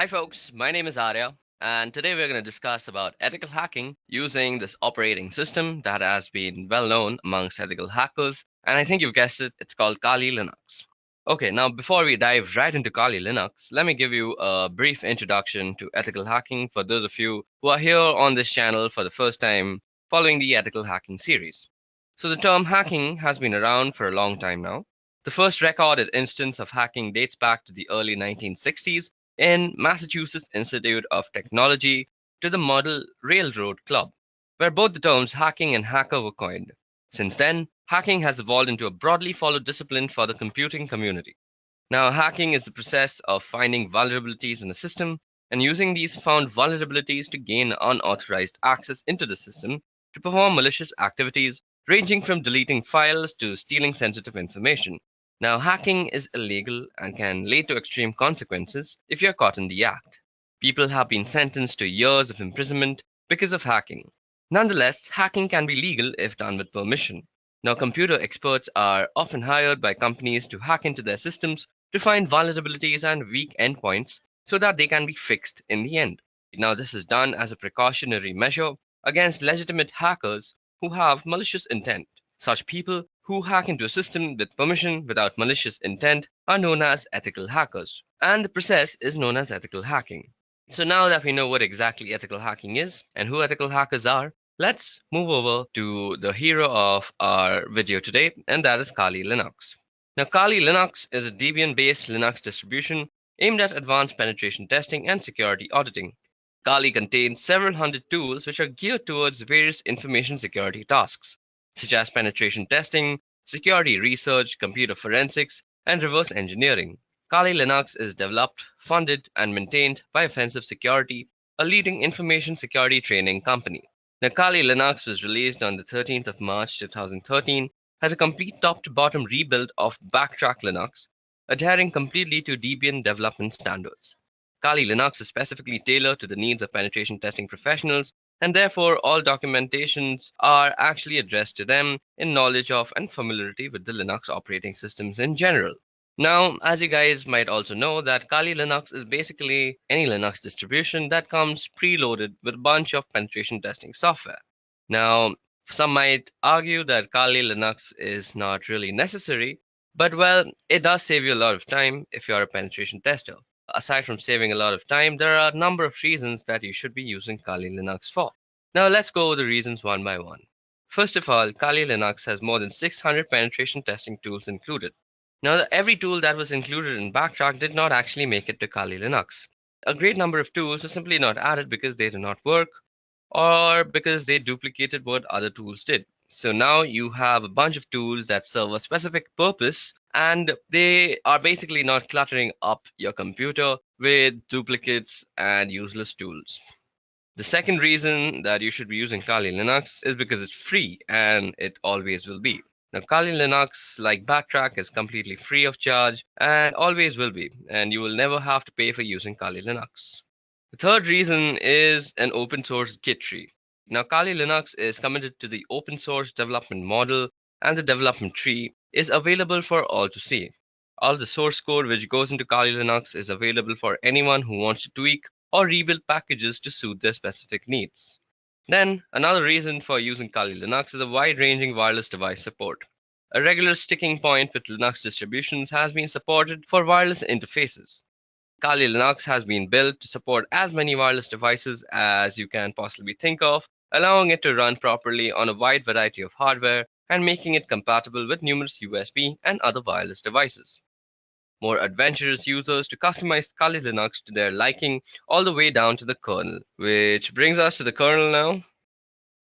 Hi folks, my name is Arya, and today we're going to discuss about ethical hacking using this operating system that has been well known amongst ethical hackers, and I think you've guessed it, it's called Kali Linux. Okay, now before we dive right into Kali Linux, let me give you a brief introduction to ethical hacking for those of you who are here on this channel for the first time following the ethical hacking series. So the term hacking has been around for a long time now. The first recorded instance of hacking dates back to the early 1960s in Massachusetts Institute of Technology to the Model Railroad Club, where both the terms hacking and hacker were coined. Since then, hacking has evolved into a broadly followed discipline for the computing community. Now, hacking is the process of finding vulnerabilities in a system and using these found vulnerabilities to gain unauthorized access into the system to perform malicious activities ranging from deleting files to stealing sensitive information. Now, hacking is illegal and can lead to extreme consequences if you're caught in the act. People have been sentenced to years of imprisonment because of hacking. Nonetheless, hacking can be legal if done with permission. Now, computer experts are often hired by companies to hack into their systems to find vulnerabilities and weak endpoints so that they can be fixed in the end. Now, this is done as a precautionary measure against legitimate hackers who have malicious intent. Such people who hack into a system with permission without malicious intent are known as ethical hackers, and the process is known as ethical hacking. So now that we know what exactly ethical hacking is and who ethical hackers are, let's move over to the hero of our video today, and that is Kali Linux. Now, Kali Linux is a Debian-based Linux distribution aimed at advanced penetration testing and security auditing. Kali contains several hundred tools which are geared towards various information security tasks, such as penetration testing, security research, computer forensics, and reverse engineering. Kali Linux is developed, funded, and maintained by Offensive Security, a leading information security training company. Now, Kali Linux was released on the 13th of March 2013 as a complete top-to-bottom rebuild of Backtrack Linux, adhering completely to Debian development standards. Kali Linux is specifically tailored to the needs of penetration testing professionals, and therefore all documentations are actually addressed to them in knowledge of and familiarity with the Linux operating systems in general. Now, as you guys might also know, that Kali Linux is basically any Linux distribution that comes preloaded with a bunch of penetration testing software. Now, some might argue that Kali Linux is not really necessary, but well, it does save you a lot of time if you're a penetration tester. Aside from saving a lot of time, there are a number of reasons that you should be using Kali Linux for. Now, let's go over the reasons one by one. First of all, Kali Linux has more than 600 penetration testing tools included. Now, every tool that was included in Backtrack did not actually make it to Kali Linux. A great number of tools are simply not added because they do not work or because they duplicated what other tools did. So now you have a bunch of tools that serve a specific purpose and they are basically not cluttering up your computer with duplicates and useless tools. The second reason that you should be using Kali Linux is because it's free and it always will be. Now, Kali Linux, like Backtrack, is completely free of charge and always will be, and you will never have to pay for using Kali Linux. The third reason is an open source Git tree. Now, Kali Linux is committed to the open source development model, and the development tree is available for all to see. All the source code which goes into Kali Linux is available for anyone who wants to tweak or rebuild packages to suit their specific needs. Then, another reason for using Kali Linux is a wide-ranging wireless device support. A regular sticking point with Linux distributions has been supported for wireless interfaces. Kali Linux has been built to support as many wireless devices as you can possibly think of, allowing it to run properly on a wide variety of hardware and making it compatible with numerous USB and other wireless devices. More adventurous users to customize Kali Linux to their liking all the way down to the kernel. Which brings us to the kernel now.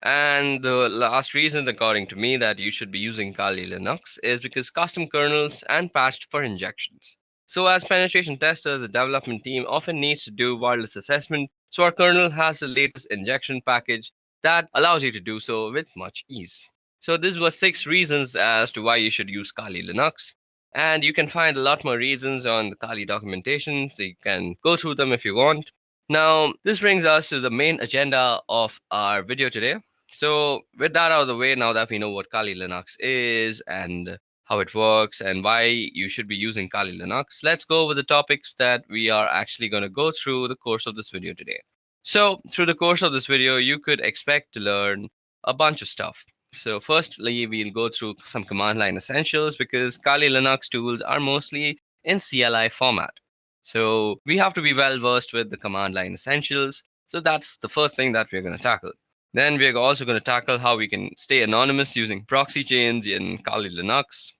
And the last reason, according to me, that you should be using Kali Linux is because custom kernels and patched for injections. So as penetration testers, the development team often needs to do wireless assessment, so our kernel has the latest injection package that allows you to do so with much ease. So these were 6 reasons as to why you should use Kali Linux. And you can find a lot more reasons on the Kali documentation, so you can go through them if you want. Now, this brings us to the main agenda of our video today. So with that out of the way, now that we know what Kali Linux is and how it works, and why you should be using Kali Linux, let's go over the topics that we are actually going to go through the course of this video today. So, through the course of this video, you could expect to learn a bunch of stuff. So, firstly, we'll go through some command line essentials because Kali Linux tools are mostly in CLI format. So, we have to be well versed with the command line essentials. So, that's the first thing that we're going to tackle. Then we're also going to tackle how we can stay anonymous using proxy chains in Kali Linux.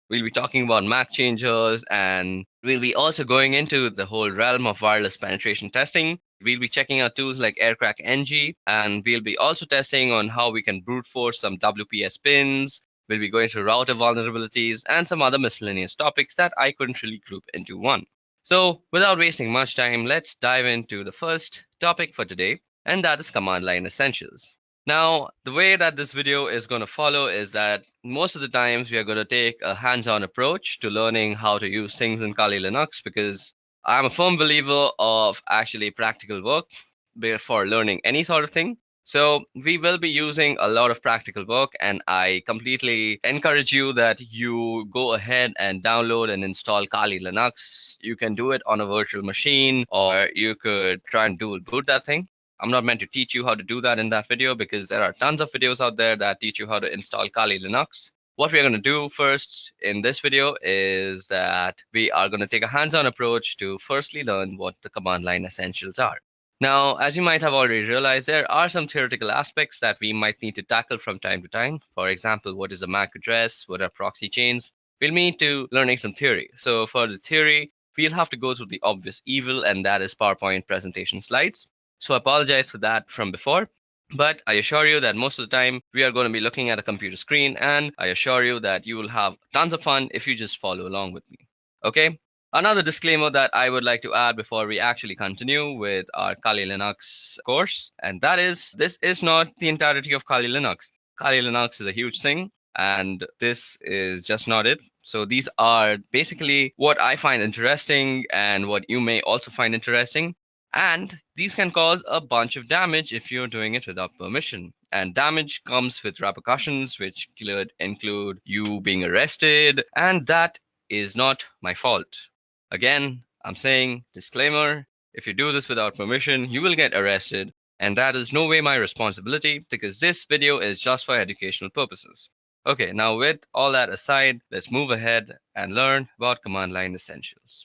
We'll be talking about MAC changers, and we'll be also going into the whole realm of wireless penetration testing. We'll be checking out tools like Aircrack NG, and we'll be also testing on how we can brute force some WPS pins. We'll be going through router vulnerabilities and some other miscellaneous topics that I couldn't really group into one. So, without wasting much time, let's dive into the first topic for today, and that is command line essentials. Now, the way that this video is going to follow is that most of the times we are going to take a hands-on approach to learning how to use things in Kali Linux because I'm a firm believer of actually practical work before learning any sort of thing. So we will be using a lot of practical work, and I completely encourage you that you go ahead and download and install Kali Linux. You can do it on a virtual machine, or you could try and dual boot that thing. I'm not meant to teach you how to do that in that video because there are tons of videos out there that teach you how to install Kali Linux. What we're going to do first in this video is that we are going to take a hands-on approach to firstly learn what the command line essentials are. Now, as you might have already realized, there are some theoretical aspects that we might need to tackle from time to time. For example, what is a MAC address? What are proxy chains? We'll need to learning some theory. So for the theory, we'll have to go through the obvious evil, and that is PowerPoint presentation slides. So I apologize for that from before, but I assure you that most of the time we are going to be looking at a computer screen, and I assure you that you will have tons of fun if you just follow along with me. Okay? Another disclaimer that I would like to add before we actually continue with our Kali Linux course, and that is this is not the entirety of Kali Linux. Kali Linux is a huge thing, and this is just not it. So these are basically what I find interesting and what you may also find interesting. And these can cause a bunch of damage if you're doing it without permission. And damage comes with repercussions, which could include you being arrested, and that is not my fault. Again, I'm saying disclaimer, if you do this without permission, you will get arrested, and that is no way my responsibility because this video is just for educational purposes. Okay, now with all that aside, let's move ahead and learn about command line essentials.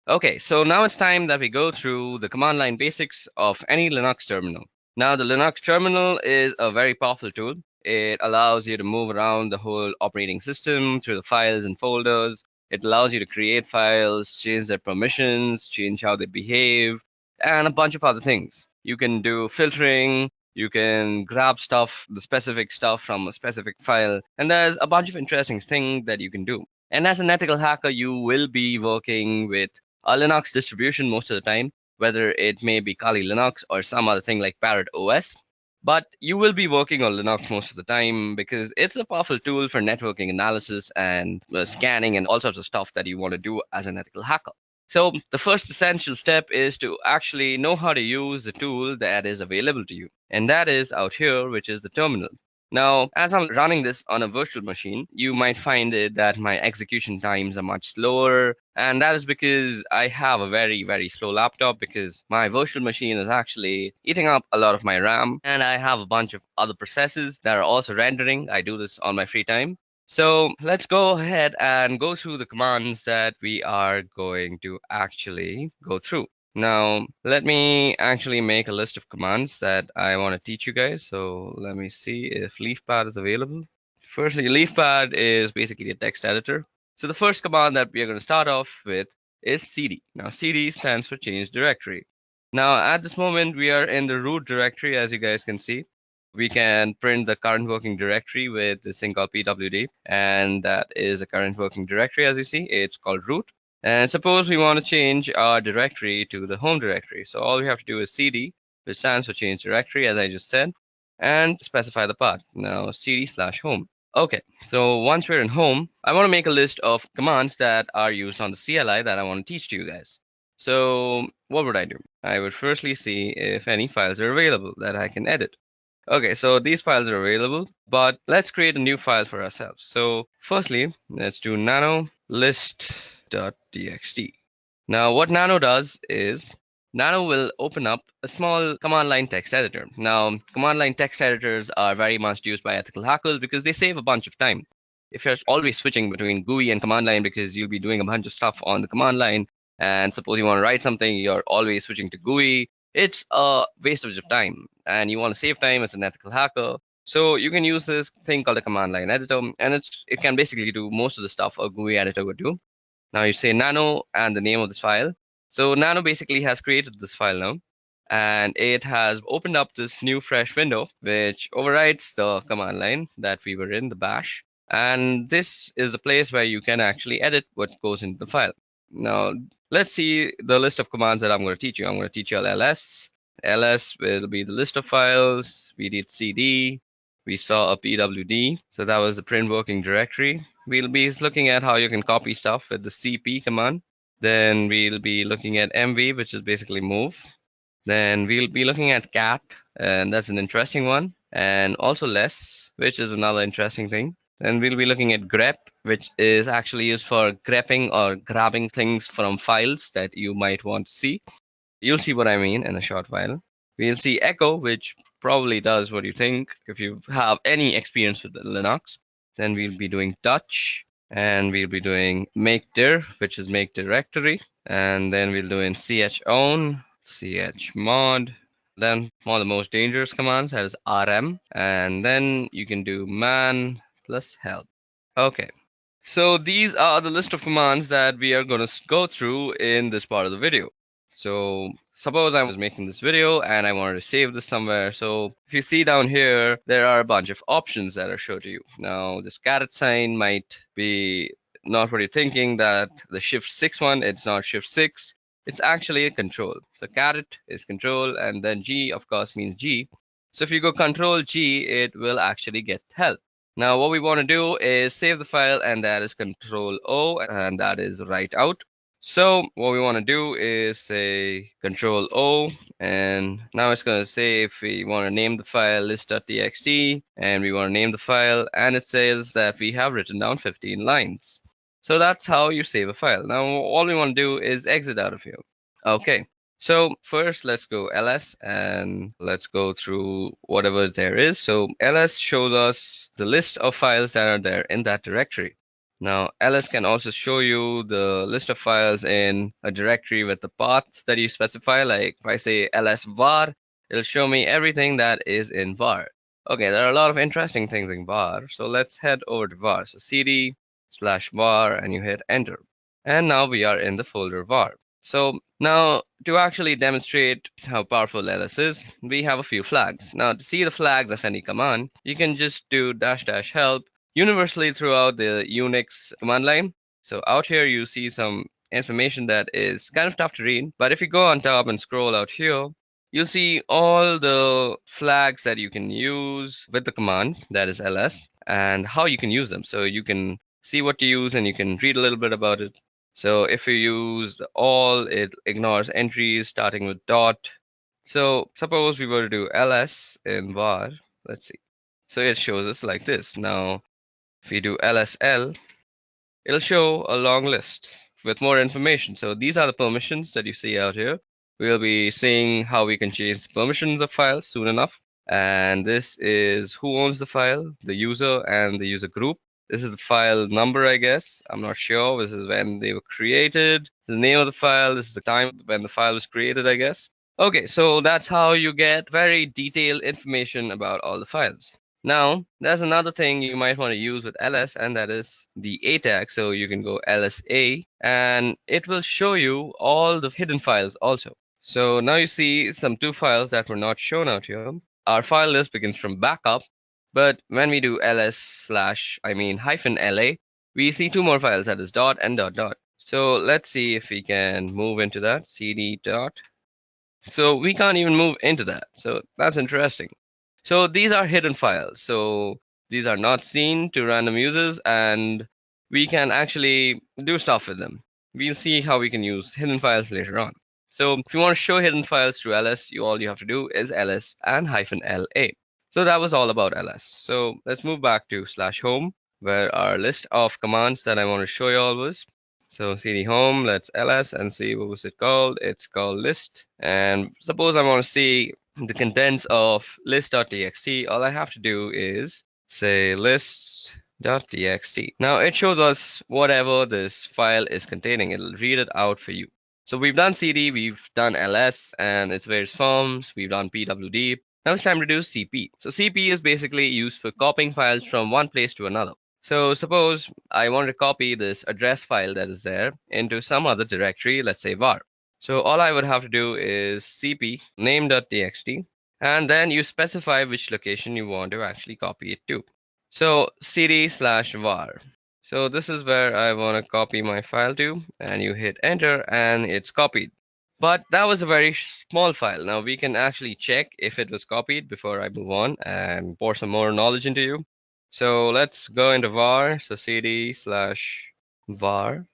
Okay, so now it's time that we go through the command line basics of any Linux terminal. Now, the Linux terminal is a very powerful tool. It allows you to move around the whole operating system through the files and folders. It allows you to create files, change their permissions, change how they behave, and a bunch of other things. You can do filtering, you can grab stuff, the specific stuff from a specific file, and there's a bunch of interesting things that you can do. And as an ethical hacker, you will be working with a Linux distribution most of the time, whether it may be Kali Linux or some other thing like Parrot OS. But you will be working on Linux most of the time because it's a powerful tool for networking analysis and scanning and all sorts of stuff that you want to do as an ethical hacker. So the first essential step is to actually know how to use the tool that is available to you. And that is out here, which is the terminal. Now, as I'm running this on a virtual machine, you might find it that my execution times are much slower. And that is because I have a very, very slow laptop because my virtual machine is actually eating up a lot of my RAM. And I have a bunch of other processes that are also rendering. I do this on my free time. So let's go ahead and go through the commands that we are going to actually go through. Now, let me actually make a list of commands that I want to teach you guys. So let me see if LeafPad is available. Firstly, LeafPad is basically a text editor. So the first command that we are going to start off with is cd. Now, cd stands for change directory. Now, at this moment, we are in the root directory, as you guys can see. We can print the current working directory with this thing called pwd, and that is a current working directory, as you see. It's called root. And suppose we want to change our directory to the home directory. So all we have to do is cd, which stands for change directory, as I just said, and specify the path. Now cd/home. Okay, so once we're in home, I want to make a list of commands that are used on the CLI that I want to teach to you guys. So what would I do? I would firstly see if any files are available that I can edit. Okay, so these files are available, but let's create a new file for ourselves. So firstly, let's do nano list.txt. Now what nano does is nano will open up a small command line text editor. Now command line text editors are very much used by ethical hackers because they save a bunch of time. If you're always switching between GUI and command line because you'll be doing a bunch of stuff on the command line, and suppose you want to write something, you're always switching to GUI, it's a wastage of time, and you want to save time as an ethical hacker. So you can use this thing called a command line editor, and it can basically do most of the stuff a GUI editor would do. Now you say nano and the name of this file. So nano basically has created this file now, and it has opened up this new fresh window which overrides the command line that we were in, the bash. And this is the place where you can actually edit what goes into the file. Now let's see the list of commands that I'm going to teach you. I'm going to teach you ls. ls will be the list of files. We did cd. We saw a pwd. So that was the print working directory. We'll be looking at how you can copy stuff with the cp command. Then we'll be looking at mv, which is basically move. Then we'll be looking at cat, and that's an interesting one. And also less, which is another interesting thing. Then we'll be looking at grep, which is actually used for grepping or grabbing things from files that you might want to see. You'll see what I mean in a short while. We'll see echo, which probably does what you think if you have any experience with Linux. Then we'll be doing touch, and we'll be doing make dir, which is make directory. And then we'll do in chown, chmod. Then one of the most dangerous commands that is rm. And then you can do man plus help. Okay, so these are the list of commands that we are going to go through in this part of the video. So suppose I was making this video and I wanted to save this somewhere. So if you see down here, there are a bunch of options that are shown to you. Now this caret sign might be not what you're thinking, that the shift 6 one, it's not shift 6. It's actually a control. So caret is control, and then G of course means G. So if you go control G, it will actually get help. Now what we want to do is save the file, and that is control O, and that is write out. So what we want to do is say control O, and now it's going to say if we want to name the file list.txt, and we want to name the file, and it says that we have written down 15 lines. So that's how you save a file. Now all we want to do is exit out of here. Okay, so first let's go ls, and let's go through whatever there is. So ls shows us the list of files that are there in that directory. Now ls can also show you the list of files in a directory with the paths that you specify. Like if I say ls var, it'll show me everything that is in var. Okay, there are a lot of interesting things in var, so let's head over to var. So cd/var, and you hit enter, and now we are in the folder var. So now to actually demonstrate how powerful ls is, we have a few flags. Now to see the flags of any command, you can just do -- help universally throughout the Unix command line. So out here you see some information that is kind of tough to read, but if you go on top and scroll out here, you'll see all the flags that you can use with the command, that is ls, and how you can use them. So you can see what to use, and you can read a little bit about it. So if you use all, it ignores entries starting with dot. So suppose we were to do ls in var, let's see. So it shows us like this. Now if we do lsl, it'll show a long list with more information. So these are the permissions that you see out here. We'll be seeing how we can change the permissions of files soon enough. And this is who owns the file, the user and the user group. This is the file number, I guess. I'm not sure. This is when they were created. This is the name of the file. This is the time when the file was created, I guess. Okay, so that's how you get very detailed information about all the files. Now, there's another thing you might want to use with ls, and that is the a tag. So you can go lsa, and it will show you all the hidden files also. So now you see some 2 files that were not shown out here. Our file list begins from backup, but when we do -la, we see 2 more files, that is dot and dot dot. So let's see if we can move into that, cd dot. So we can't even move into that. So that's interesting. So these are hidden files. So these are not seen to random users, and we can actually do stuff with them. We'll see how we can use hidden files later on. So if you want to show hidden files through ls, all you have to do is ls and -la. So that was all about ls. So let's move back to slash home, where our list of commands that I want to show you all was. So cd home, let's ls and see what was it called. It's called list. And suppose I want to see the contents of list.txt. All I have to do is say list.txt. Now it shows us whatever this file is containing. It'll read it out for you. So we've done cd, we've done ls and its various forms, we've done pwd. Now it's time to do cp. So cp is basically used for copying files from one place to another. So suppose I want to copy this address file that is there into some other directory, let's say var. So all I would have to do is cp name.txt, and then you specify which location you want to actually copy it to. So cd/var. So this is where I want to copy my file to, and you hit enter and it's copied. But that was a very small file. Now we can actually check if it was copied before I move on and pour some more knowledge into you. So let's go into var. So cd/var,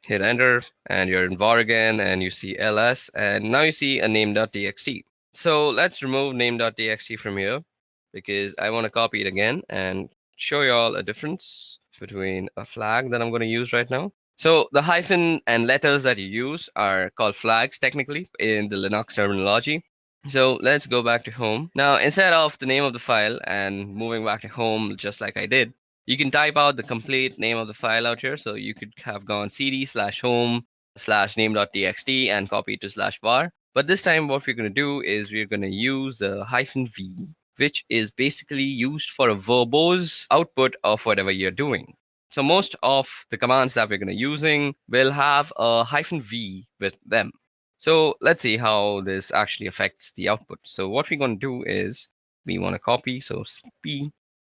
hit enter, and you're in var again, and you see ls, and now you see a name.txt. So let's remove name.txt from here because I want to copy it again and show you all a difference between a flag that I'm going to use right now. So the hyphen and letters that you use are called flags technically in the Linux terminology. So let's go back to home. Now, instead of the name of the file and moving back to home just like I did, you can type out the complete name of the file out here. So you could have gone cd/home/name.txt and copy it to /var. But this time what we're going to do is we're going to use the -v, which is basically used for a verbose output of whatever you're doing. So most of the commands that we're going to using will have a -v with them. So let's see how this actually affects the output. So what we're going to do is we want to copy, so cp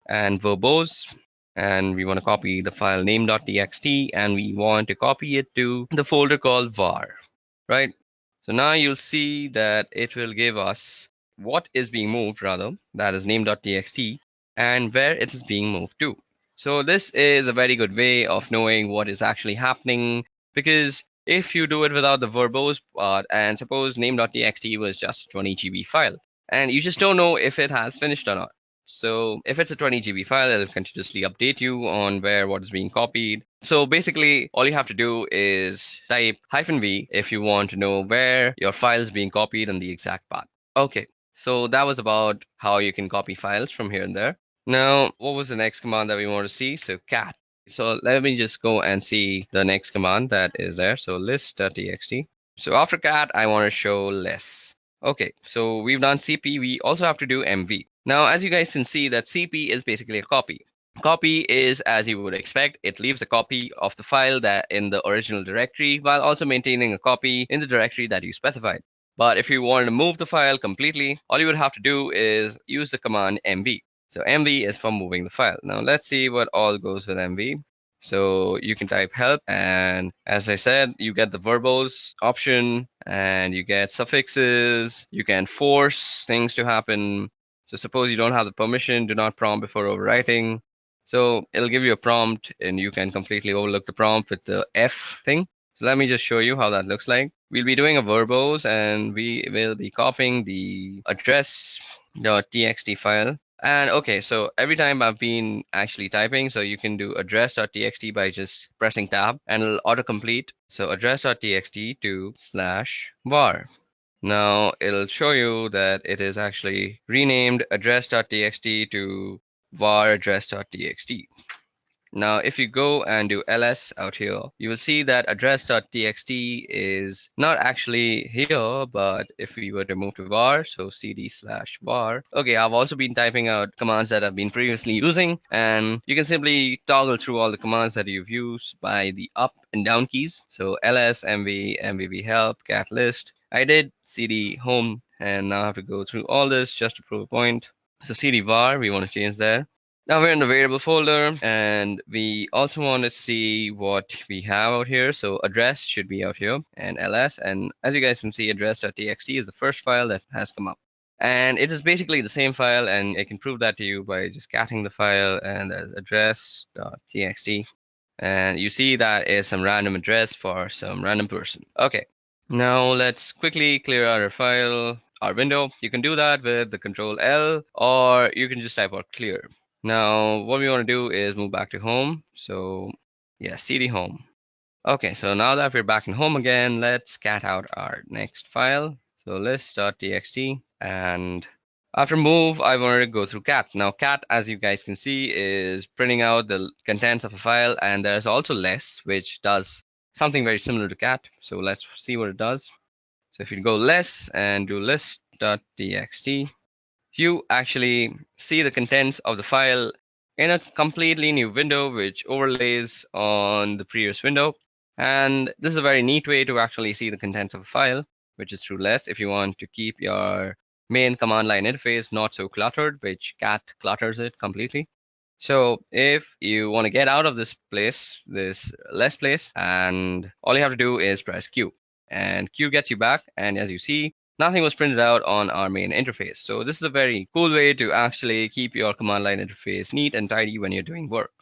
and verbose, and we want to copy the file name.txt, and we want to copy it to the folder called var, right? So now you'll see that it will give us what is being moved, rather, that is name.txt, and where it is being moved to. So this is a very good way of knowing what is actually happening, because if you do it without the verbose part, and suppose name.txt was just a 20 GB file, and you just don't know if it has finished or not. So if it's a 20 GB file, it'll continuously update you on where what is being copied. So basically, all you have to do is type -v if you want to know where your file is being copied on the exact path. Okay, so that was about how you can copy files from here and there. Now, what was the next command that we want to see? So cat. So let me just go and see the next command that is there. So list.txt. So after cat, I want to show less. Okay, so we've done cp. We also have to do mv. Now, as you guys can see, that cp is basically a copy. Copy is, as you would expect, it leaves a copy of the file that in the original directory while also maintaining a copy in the directory that you specified. But if you want to move the file completely, all you would have to do is use the command mv. So mv is for moving the file. Now let's see what all goes with mv. So you can type help, and as I said, you get the verbose option and you get suffixes. You can force things to happen. So suppose you don't have the permission, do not prompt before overwriting. So it'll give you a prompt and you can completely overlook the prompt with the F thing. So let me just show you how that looks like. We'll be doing a verbose and we will be copying the address.txt file. And okay, so every time I've been actually typing, so you can do address.txt by just pressing tab and it'll autocomplete. So address.txt to /var. Now it'll show you that it is actually renamed address.txt to var address.txt. Now, if you go and do ls out here, you will see that address.txt is not actually here, but if we were to move to var, so cd/var. Okay, I've also been typing out commands that I've been previously using, and you can simply toggle through all the commands that you've used by the up and down keys. So ls, mv, mvv help, cat list. I did cd home, and now I have to go through all this just to prove a point. So cd var, we want to change there. Now we're in the variable folder, and we also want to see what we have out here. So address should be out here, and ls. And as you guys can see, address.txt is the first file that has come up. And it is basically the same file, and I can prove that to you by just catting the file, and there's address.txt. And you see that is some random address for some random person. Okay, now let's quickly clear out our file. our window. You can do that with the control L, or you can just type out clear. Now, what we want to do is move back to home. So yeah, cd home. Okay, so now that we're back in home again, let's cat out our next file. So list.txt, and after move, I wanted to go through cat. Now cat, as you guys can see, is printing out the contents of a file, and there's also less, which does something very similar to cat. So let's see what it does. So if you go less and do list.txt, you actually see the contents of the file in a completely new window, which overlays on the previous window. And this is a very neat way to actually see the contents of a file, which is through less if you want to keep your main command line interface not so cluttered, which cat clutters it completely. So if you want to get out of this place, this less place, and all you have to do is press Q, and Q gets you back. And as you see, nothing was printed out on our main interface. So this is a very cool way to actually keep your command line interface neat and tidy when you're doing work.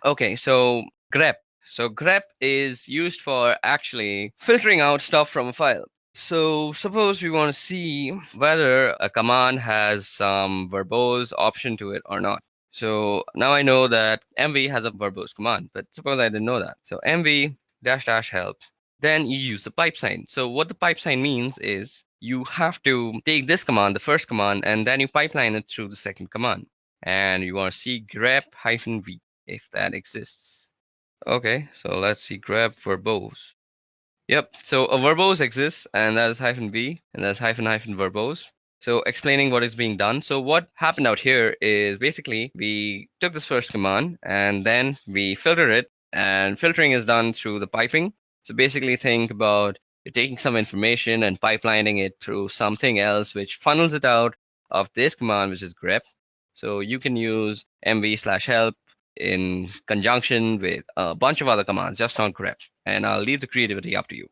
Okay, so grep. So grep is used for actually filtering out stuff from a file. So suppose we want to see whether a command has some verbose option to it or not. So now I know that mv has a verbose command, but suppose I didn't know that. So mv dash dash help, then you use the pipe sign. So what the pipe sign means is you have to take this command, the first command, and then you pipeline it through the second command. And you want to see grep-v if that exists. Okay, so let's see grep verbose. Yep, so a verbose exists, and that is -v, and that's -verbose. So explaining what is being done. So what happened out here is basically we took this first command and then we filter it, and filtering is done through the piping. So basically think about you're taking some information and pipelining it through something else, which funnels it out of this command, which is grep. So you can use mv/help in conjunction with a bunch of other commands, just not grep. And I'll leave the creativity up to you.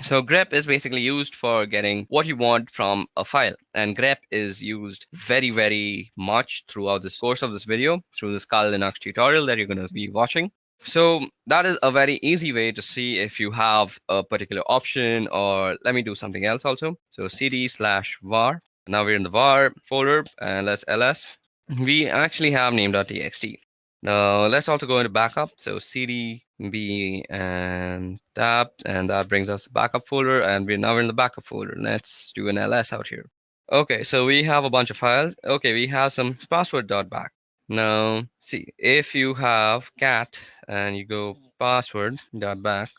So grep is basically used for getting what you want from a file. And grep is used very, very much throughout this course of this video, through this Kali Linux tutorial that you're going to be watching. So that is a very easy way to see if you have a particular option, or let me do something else also. So cd/var. Now we're in the var folder, and let's ls. We actually have name.txt. Now let's also go into backup. So cd b and tab, and that brings us the backup folder, and we're now in the backup folder. Let's do an ls out here. Okay, so we have a bunch of files. Okay, we have some password.back. Now see, if you have cat and you go password.back,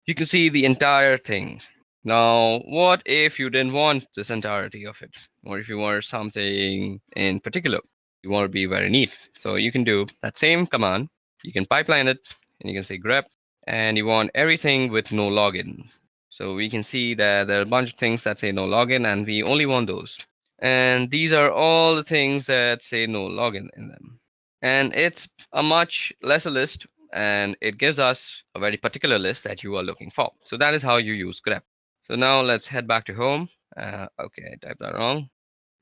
you can see the entire thing. Now, what if you didn't want this entirety of it, or if you wanted something in particular? You want to be very neat. So you can do that same command. You can pipeline it, and you can say grep, and you want everything with no login. So we can see that there are a bunch of things that say no login, and we only want those. And these are all the things that say no login in them. And it's a much lesser list, and it gives us a very particular list that you are looking for. So that is how you use grep. So now let's head back to home. Okay, I typed that wrong.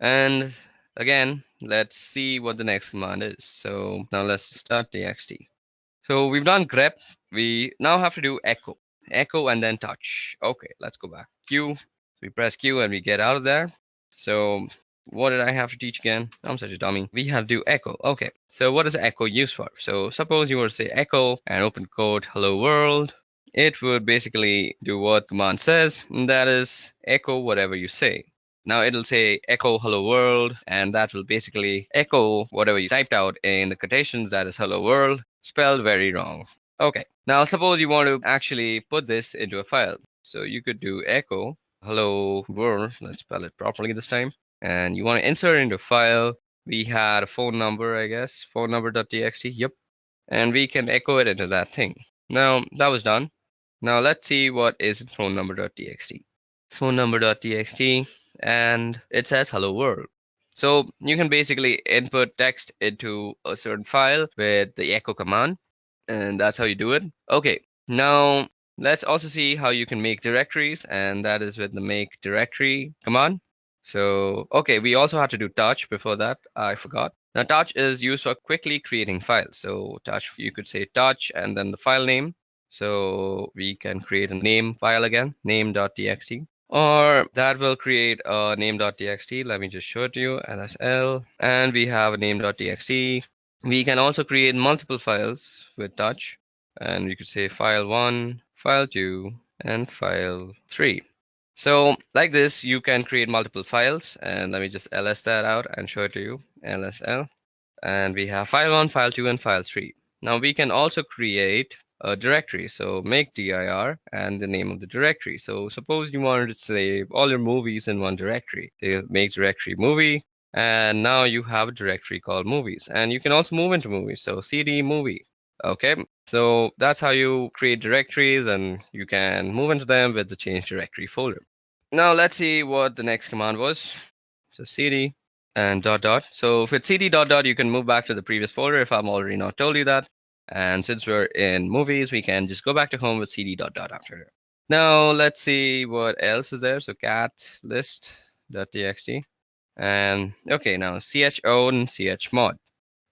And again, let's see what the next command is. So now let's start txt. So we've done grep. We now have to do echo. Echo and then touch. Okay, let's go back. Q. We press Q and we get out of there. So what did I have to teach again? I'm such a dummy. We have to do echo. Okay, so what is echo used for? So suppose you were to say echo and open quote hello world. It would basically do what command says, and that is echo whatever you say. Now it'll say echo hello world, and that will basically echo whatever you typed out in the quotations, that is hello world, spelled very wrong. Okay, now suppose you want to actually put this into a file. So you could do echo hello world, let's spell it properly this time, and you want to insert into a file. We had a phone number, I guess, phone number.txt, yep, and we can echo it into that thing. Now that was done. Now let's see what is in phone number.txt. Phone number.txt, and it says hello world. So you can basically input text into a certain file with the echo command, and that's how you do it. Okay, now let's also see how you can make directories, and that is with the make directory command. So okay, we also have to do touch before that, I forgot. Now touch is used for quickly creating files. So touch, you could say touch and then the file name. So we can create a name file again, name.txt. or that will create a name.txt. Let me just show it to you, lsl, and we have a name.txt. We can also create multiple files with touch, and we could say file 1, file 2, and file 3. So like this, you can create multiple files, and let me just ls that out and show it to you, lsl. And we have file 1, file 2, and file 3. Now we can also create a directory. So make dir and the name of the directory. So suppose you wanted to save all your movies in one directory. Make directory movie, and now you have a directory called movies. And you can also move into movies. So cd movie. Okay, so that's how you create directories, and you can move into them with the change directory folder. Now let's see what the next command was. So cd and dot dot. So if it's cd dot dot, you can move back to the previous folder if I'm already not told you that. And since we're in movies, we can just go back to home with cd dot dot after. Now let's see what else is there. So cat list dot txt. And okay, now chown chmod.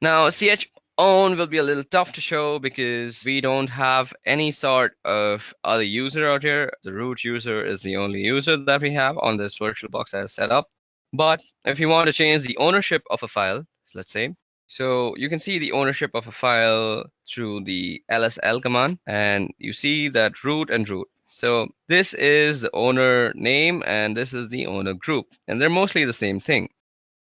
Now chown will be a little tough to show because we don't have any sort of other user out here. The root user is the only user that we have on this VirtualBox that is set up. But if you want to change the ownership of a file, let's say, so you can see the ownership of a file through the lsl command, and you see that root and root. So this is the owner name and this is the owner group, and they're mostly the same thing.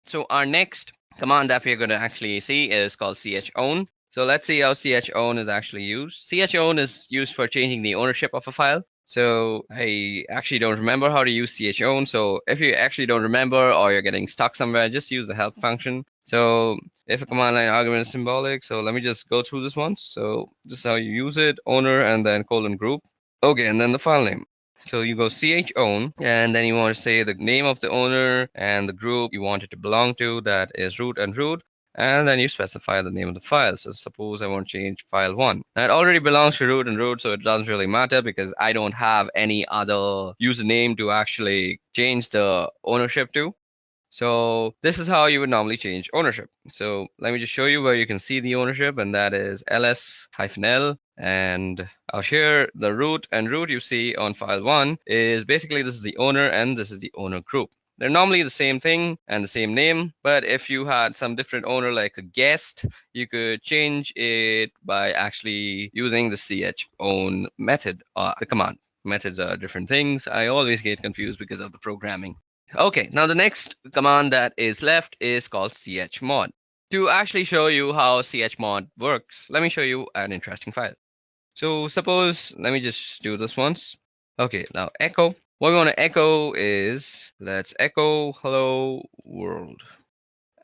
So our next command that we're going to actually see is called chown. So let's see how chown is actually used. Chown is used for changing the ownership of a file. So I actually don't remember how to use chown. So if you actually don't remember or you're getting stuck somewhere, just use the help function. So if a command line argument is symbolic, so let me just go through this once. So this is how you use it, owner and then colon group. Okay, and then the file name. So you go chown, and then you want to say the name of the owner and the group you want it to belong to, that is root and root, and then you specify the name of the file. So suppose I want to change file 1. Now it already belongs to root and root, so it doesn't really matter because I don't have any other username to actually change the ownership to. So this is how you would normally change ownership. So let me just show you where you can see the ownership, and that is ls-l. And out here, the root and root you see on file 1 is basically this is the owner and this is the owner group. They're normally the same thing and the same name, but if you had some different owner like a guest, you could change it by actually using the chown method, the command. Methods are different things. I always get confused because of the programming. Okay, now the next command that is left is called chmod. To actually show you how chmod works, let me show you an interesting file. So suppose, let me just do this once. Okay, now echo. What we want to echo is, let's echo hello world.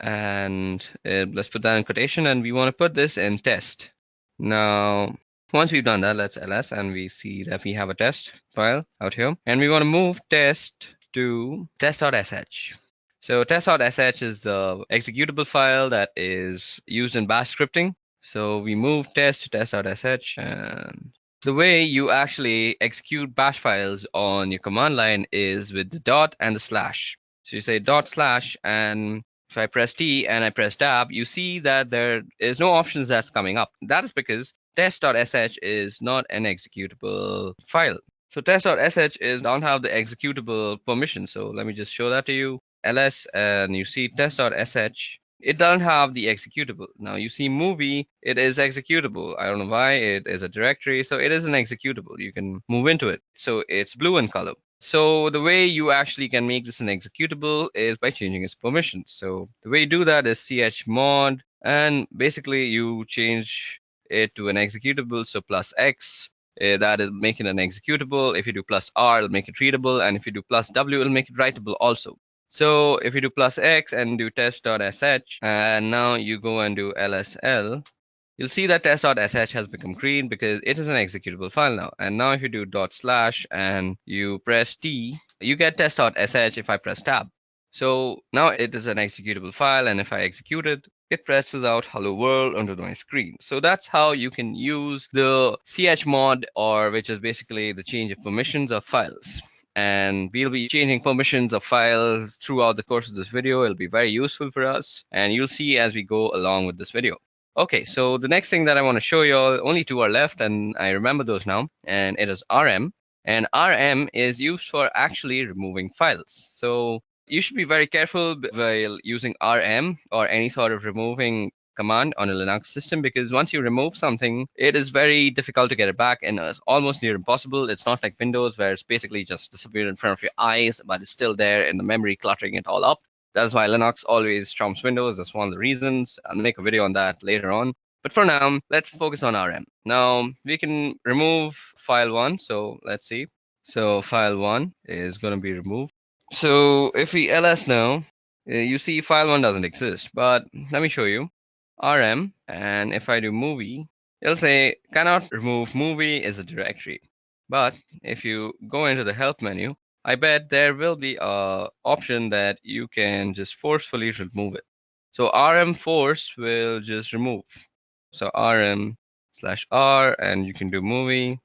And let's put that in quotation, and we want to put this in test. Now, once we've done that, let's ls, and we see that we have a test file out here. And we want to move test to test.sh. So test.sh is the executable file that is used in bash scripting. So we move test to test.sh, and the way you actually execute bash files on your command line is with the dot and the slash. So you say dot slash, and if I press T and I press tab, you see that there is no options that's coming up. That is because test.sh is not an executable file. So test.sh don't have the executable permission. So let me just show that to you. ls, and you see test.sh. It doesn't have the executable. Now you see movie, it is executable. I don't know why, it is a directory, so it is an executable. You can move into it. So it's blue in color. So the way you actually can make this an executable is by changing its permissions. So the way you do that is chmod, and basically you change it to an executable. So plus X, that is making an executable. If you do plus R, it'll make it readable. And if you do plus W, it'll make it writable also. So if you do plus X and do test.sh, and now you go and do lsl, you'll see that test.sh has become green because it is an executable file now. And now if you do dot slash and you press T, you get test.sh if I press tab. So now it is an executable file, and if I execute it, it presses out hello world onto my screen. So that's how you can use the chmod, or which is basically the change of permissions of files. And we'll be changing permissions of files throughout the course of this video. It'll be very useful for us, and you'll see as we go along with this video. Okay, so the next thing that I want to show you all, only two are left, and I remember those now, and it is rm. And RM is used for actually removing files. So you should be very careful while using RM or any sort of removing command on a Linux system, because once you remove something, it is very difficult to get it back and it's almost near impossible. It's not like Windows where it's basically just disappeared in front of your eyes, but it's still there in the memory, cluttering it all up. That's why Linux always trumps Windows. That's one of the reasons. I'll make a video on that later on. But for now, let's focus on RM. Now, we can remove file 1. So let's see. So file 1 is going to be removed. So if we ls now, you see file 1 doesn't exist. But let me show you. RM, and if I do movie, it'll say cannot remove movie is a directory. But if you go into the help menu, I bet there will be a option that you can just forcefully remove it. So rm force will just remove. So rm/r, and you can do movie,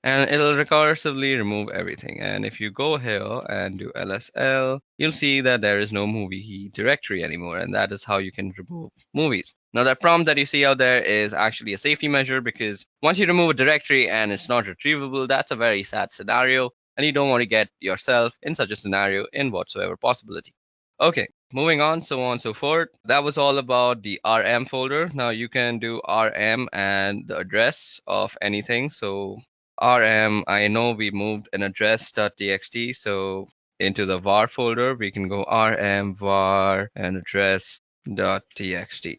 and it'll recursively remove everything. And if you go here and do lsl, you'll see that there is no movie directory anymore, and that is how you can remove movies. Now that prompt that you see out there is actually a safety measure, because once you remove a directory and it's not retrievable, that's a very sad scenario, and you don't want to get yourself in such a scenario in whatsoever possibility. Okay, moving on, so on and so forth. That was all about the RM folder. Now you can do RM and the address of anything. So RM, I know we moved an address.txt, so into the var folder, we can go rm var and address.txt.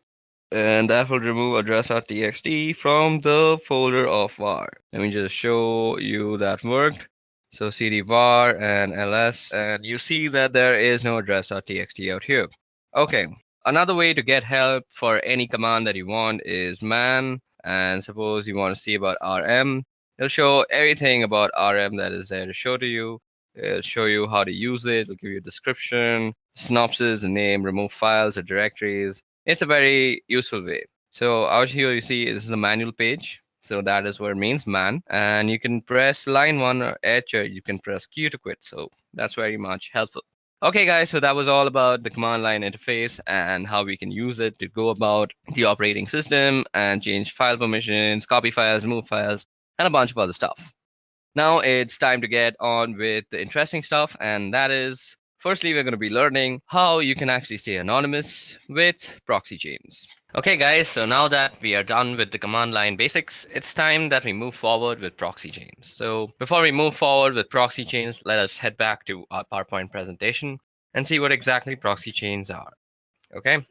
And that will remove address.txt from the folder of var. Let me just show you that worked. So cd var and ls, and you see that there is no address.txt out here. Okay, another way to get help for any command that you want is man, and suppose you want to see about rm. It'll show everything about RM that is there to show to you. It'll show you how to use it. It'll give you a description, synopsis, the name, remove files or directories. It's a very useful way. So out here you see this is a manual page. So that is what it means, man. And you can press line 1 or H, or you can press Q to quit. So that's very much helpful. Okay, guys, so that was all about the command line interface and how we can use it to go about the operating system and change file permissions, copy files, move files, and a bunch of other stuff. Now it's time to get on with the interesting stuff, and that is, firstly, we're going to be learning how you can actually stay anonymous with proxy chains. Okay, guys, so now that we are done with the command line basics, it's time that we move forward with proxy chains. So before we move forward with proxy chains, let us head back to our PowerPoint presentation and see what exactly proxy chains are. Okay,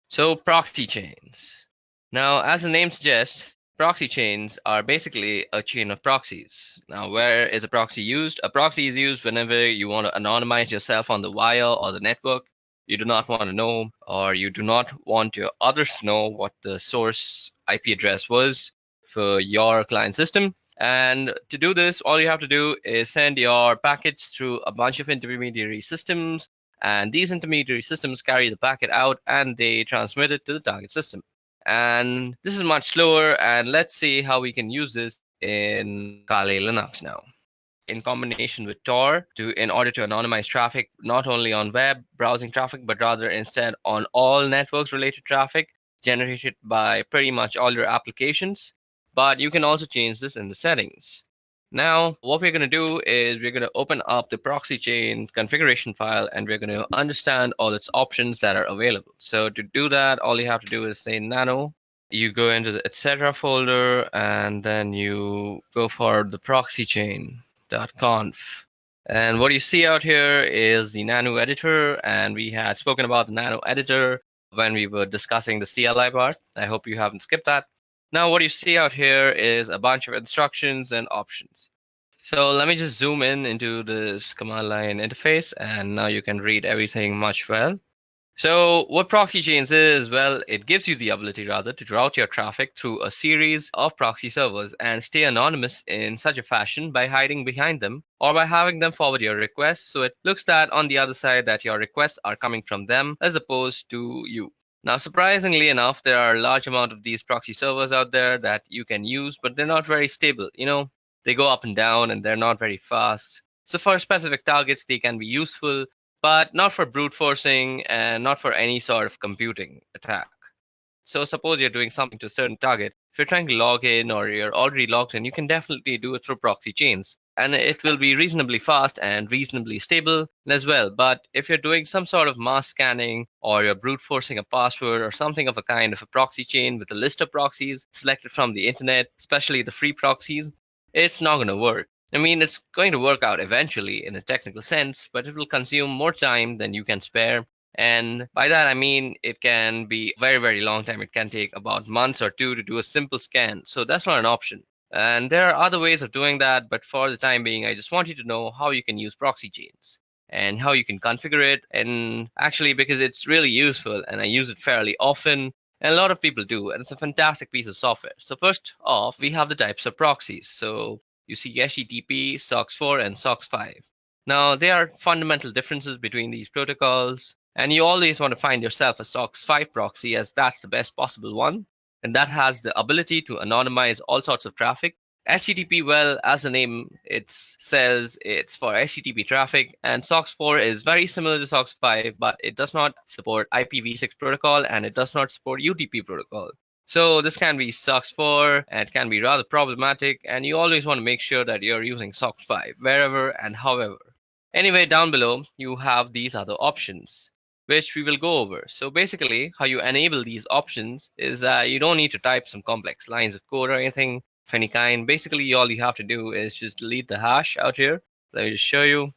so proxy chains. Now, as the name suggests, proxy chains are basically a chain of proxies. Now, where is a proxy used? A proxy is used whenever you want to anonymize yourself on the wire or the network. You do not want to know, or you do not want your others to know what the source IP address was for your client system. And to do this, all you have to do is send your packets through a bunch of intermediary systems, and these intermediary systems carry the packet out and they transmit it to the target system. And this is much slower, and let's see how we can use this in Kali Linux now. In combination with Tor in order to anonymize traffic, not only on web browsing traffic, but rather instead on all networks related traffic generated by pretty much all your applications. But you can also change this in the settings. Now, what we're going to do is we're going to open up the proxy chain configuration file, and we're going to understand all its options that are available. So to do that, all you have to do is say nano. You go into the etc folder, and then you go for the proxy chain.conf. And what you see out here is the nano editor, and we had spoken about the nano editor when we were discussing the CLI part. I hope you haven't skipped that. Now what you see out here is a bunch of instructions and options. So let me just zoom in into this command line interface, and now you can read everything much well. So what proxy chains is, well, it gives you the ability rather to route your traffic through a series of proxy servers and stay anonymous in such a fashion by hiding behind them or by having them forward your requests, so it looks that on the other side that your requests are coming from them as opposed to you. Now, surprisingly enough, there are a large amount of these proxy servers out there that you can use, but they're not very stable. They go up and down and they're not very fast. So for specific targets, they can be useful, but not for brute forcing and not for any sort of computing attack. So suppose you're doing something to a certain target. If you're trying to log in or you're already logged in, you can definitely do it through proxy chains. and it will be reasonably fast and reasonably stable as well. But if you're doing some sort of mass scanning or you're brute forcing a password or something of a kind of a proxy chain with a list of proxies selected from the internet, especially the free proxies, it's not going to work. I mean, it's going to work out eventually in a technical sense, but it will consume more time than you can spare. And by that, I mean it can be a very, very long time. It can take about months or two to do a simple scan. So that's not an option. And there are other ways of doing that, but for the time being, I just want you to know how you can use proxy chains and how you can configure it. And actually, because it's really useful and I use it fairly often, and a lot of people do, and it's a fantastic piece of software. So first off, we have the types of proxies. So you see HTTP, SOCKS4, and SOCKS5. Now, there are fundamental differences between these protocols, and you always want to find yourself a SOCKS5 proxy as that's the best possible one, and that has the ability to anonymize all sorts of traffic. HTTP, well, as the name it says, it's for HTTP traffic, and SOCKS4 is very similar to SOCKS5, but it does not support IPv6 protocol and it does not support UDP protocol. So this can be SOCKS4 and it can be rather problematic, and you always want to make sure that you're using SOCKS5 wherever and however. Anyway, down below, you have these other options, which we will go over. So basically, how you enable these options is that you don't need to type some complex lines of code or anything of any kind. Basically, all you have to do is just delete the hash out here. Let me just show you.